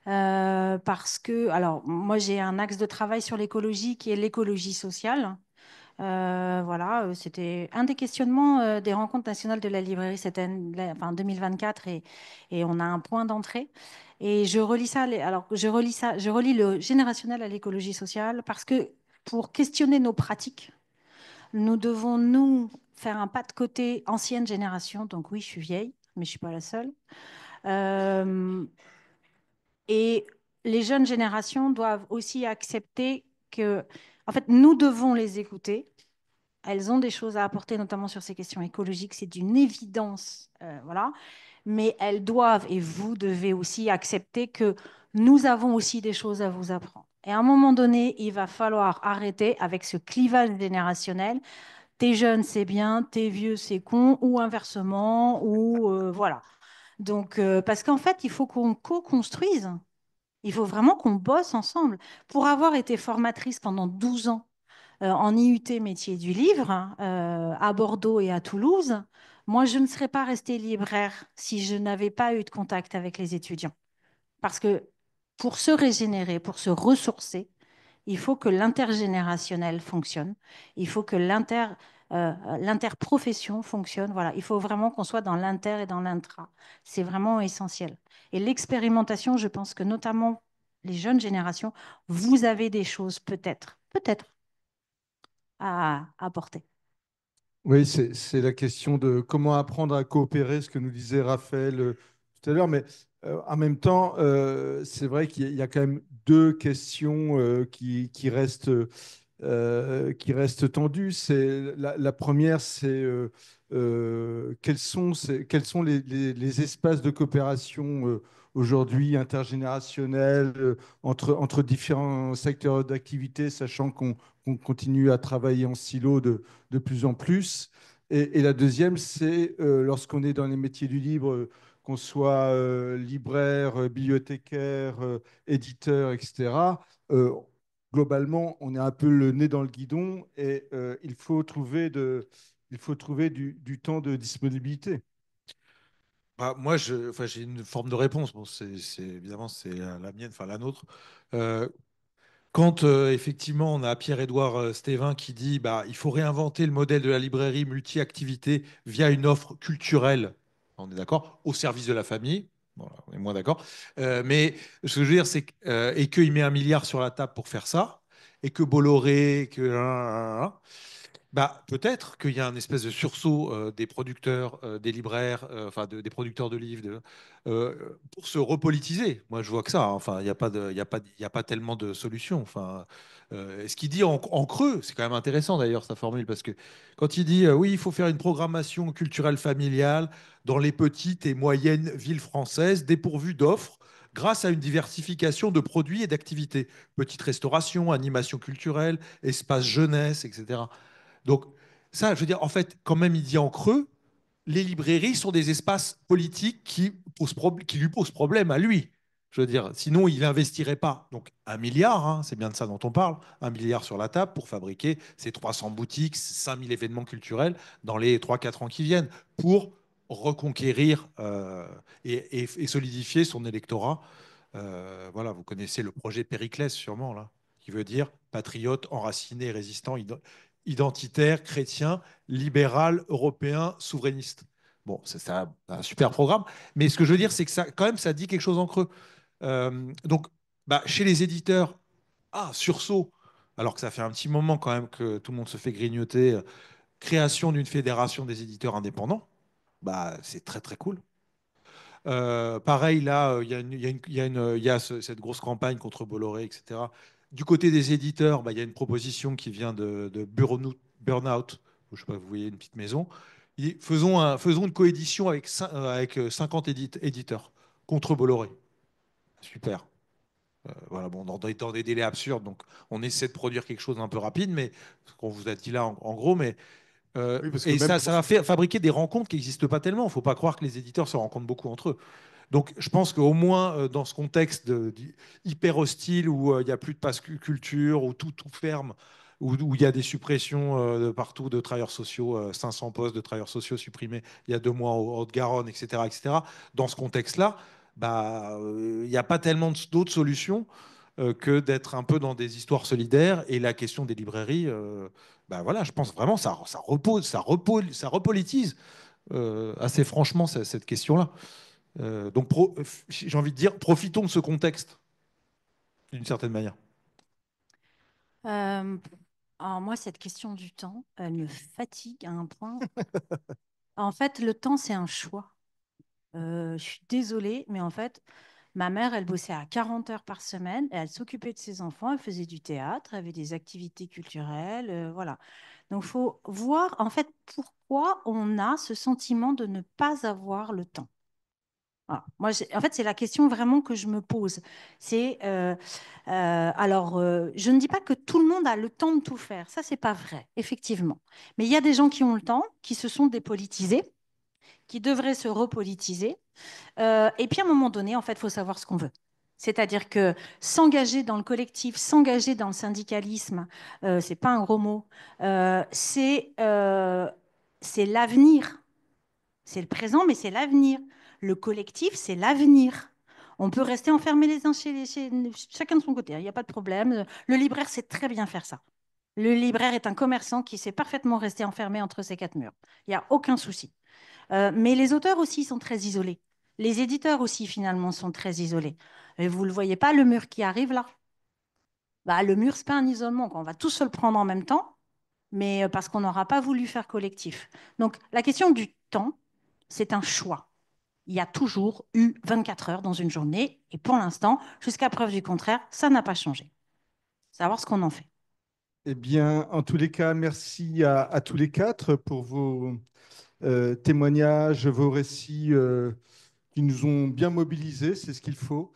Parce que, alors, moi, j'ai un axe de travail sur l'écologie qui est l'écologie sociale. Voilà, c'était un des questionnements des rencontres nationales de la librairie cette année, enfin 2024, et on a un point d'entrée. Et je relis ça, alors je relis le générationnel à l'écologie sociale parce que pour questionner nos pratiques, nous devons nous faire un pas de côté ancienne génération. Donc oui, je suis vieille, mais je suis pas la seule. Euh, et les jeunes générations doivent aussi accepter que, en fait, nous devons les écouter. Elles ont des choses à apporter, notamment sur ces questions écologiques. C'est d'une évidence, voilà. Mais elles doivent, et vous devez aussi accepter que nous avons aussi des choses à vous apprendre. Et à un moment donné, il va falloir arrêter avec ce clivage générationnel. T'es jeune, c'est bien, t'es vieux, c'est con, ou inversement, ou voilà. Donc, parce qu'en fait, il faut qu'on co-construise. Il faut vraiment qu'on bosse ensemble. Pour avoir été formatrice pendant 12 ans en IUT métier du livre, hein, à Bordeaux et à Toulouse, moi, je ne serais pas restée libraire si je n'avais pas eu de contact avec les étudiants. Parce que pour se régénérer, pour se ressourcer, il faut que l'intergénérationnel fonctionne. Il faut que l'interprofession fonctionne. Voilà, il faut vraiment qu'on soit dans l'inter et dans l'intra. C'est vraiment essentiel. Et l'expérimentation, je pense que notamment les jeunes générations, vous avez des choses peut-être à apporter. Oui, c'est la question de comment apprendre à coopérer, ce que nous disait Raphaël tout à l'heure. Mais en même temps, c'est vrai qu'il y a quand même deux questions qui restent tendues. La première, c'est quels sont les espaces de coopération aujourd'hui intergénérationnels entre différents secteurs d'activité, sachant qu'on continue à travailler en silo de plus en plus. Et la deuxième, c'est lorsqu'on est dans les métiers du libre, qu'on soit libraire, bibliothécaire, éditeur, etc. euh, Globalement, on est un peu le nez dans le guidon et il faut trouver du temps de disponibilité. Bah, moi, enfin, j'ai une forme de réponse. Bon, évidemment, c'est la mienne, enfin la nôtre. Euh, Quand effectivement on a Pierre-Édouard Stévin qui dit bah, il faut réinventer le modèle de la librairie multi-activité via une offre culturelle, on est d'accord, au service de la famille. Voilà, on est moins d'accord. Mais ce que je veux dire, c'est et qu'il met 1 milliard sur la table pour faire ça, et que Bolloré, bah, peut-être qu'il y a un espèce de sursaut des producteurs, des libraires, enfin des producteurs de livres, pour se repolitiser. Moi, je vois que ça, hein. Enfin, il n'y a pas de, il y a pas tellement de solutions. Enfin, ce qu'il dit en creux, c'est quand même intéressant d'ailleurs sa formule, parce que quand il dit oui, il faut faire une programmation culturelle familiale dans les petites et moyennes villes françaises, dépourvues d'offres, grâce à une diversification de produits et d'activités, petite restauration, animation culturelle, espace jeunesse, etc. Donc, ça, je veux dire, en fait, quand même, il dit en creux, les librairies sont des espaces politiques qui lui posent problème à lui. Je veux dire, sinon, il n'investirait pas. Donc, 1 milliard, hein, c'est bien de ça dont on parle, 1 milliard sur la table pour fabriquer ces 300 boutiques, 5000 événements culturels dans les 3 4 ans qui viennent, pour reconquérir et solidifier son électorat. Voilà, vous connaissez le projet Périclès, sûrement, là, qui veut dire patriote, enraciné, résistant, identitaire, chrétien, libéral, européen, souverainiste. Bon, c'est un super programme, mais ce que je veux dire, c'est que ça, quand même, ça dit quelque chose en creux. Donc, bah, chez les éditeurs, sursaut, alors que ça fait un petit moment quand même que tout le monde se fait grignoter, création d'une fédération des éditeurs indépendants, bah, c'est très très cool. Pareil, là, il y a cette grosse campagne contre Bolloré, etc. Du côté des éditeurs, bah, il y a une proposition qui vient de Burnout. Je sais pas, vous voyez une petite maison. Faisons une coédition avec 50 éditeurs contre Bolloré. Super. Voilà, bon, dans des délais absurdes, donc on essaie de produire quelque chose d'un peu rapide, mais ce qu'on vous a dit là en gros, mais Oui, parce que et même ça pour... va fabriquer des rencontres qui n'existent pas tellement. Il ne faut pas croire que les éditeurs se rencontrent beaucoup entre eux. Donc, je pense qu'au moins, dans ce contexte hyper hostile, où il n'y a plus de passe culture, où tout ferme, où il y a des suppressions de partout de travailleurs sociaux, 500 postes de travailleurs sociaux supprimés il y a 2 mois au Haute-Garonne, etc., etc. Dans ce contexte-là, bah, il n'y a pas tellement d'autres solutions que d'être un peu dans des histoires solidaires. Et la question des librairies, bah voilà, je pense vraiment ça repolitise assez franchement cette question-là. Donc, j'ai envie de dire, profitons de ce contexte, d'une certaine manière. Euh, alors moi, cette question du temps, elle me fatigue à un point. En fait, le temps, c'est un choix. Je suis désolée, mais en fait, ma mère, elle bossait à 40 heures par semaine, et elle s'occupait de ses enfants, elle faisait du théâtre, elle avait des activités culturelles, voilà. Donc, il faut voir, en fait, pourquoi on a ce sentiment de ne pas avoir le temps. Voilà. Moi, en fait, c'est la question vraiment que je me pose. C'est je ne dis pas que tout le monde a le temps de tout faire. Ça, c'est pas vrai, effectivement. Mais il y a des gens qui ont le temps, qui se sont dépolitisés qui devrait se repolitiser. Et puis à un moment donné, en fait, il faut savoir ce qu'on veut. C'est-à-dire que s'engager dans le collectif, s'engager dans le syndicalisme, c'est pas un gros mot, c'est l'avenir. C'est le présent, mais c'est l'avenir. Le collectif, c'est l'avenir. On peut rester enfermés les uns chacun de son côté, hein, il n'y a pas de problème. Le libraire sait très bien faire ça. Le libraire est un commerçant qui sait parfaitement rester enfermé entre ces quatre murs. Il n'y a aucun souci. Mais les auteurs aussi sont très isolés. Les éditeurs aussi, finalement, sont très isolés. Et vous ne le voyez pas, le mur qui arrive là? Bah, le mur, ce n'est pas un isolement, quoi. On va tous se le prendre en même temps, mais parce qu'on n'aura pas voulu faire collectif. Donc, la question du temps, c'est un choix. Il y a toujours eu 24 heures dans une journée, et pour l'instant, jusqu'à preuve du contraire, ça n'a pas changé. Savoir ce qu'on en fait. Eh bien, en tous les cas, merci à tous les quatre pour vos témoignages, vos récits qui nous ont bien mobilisés, c'est ce qu'il faut.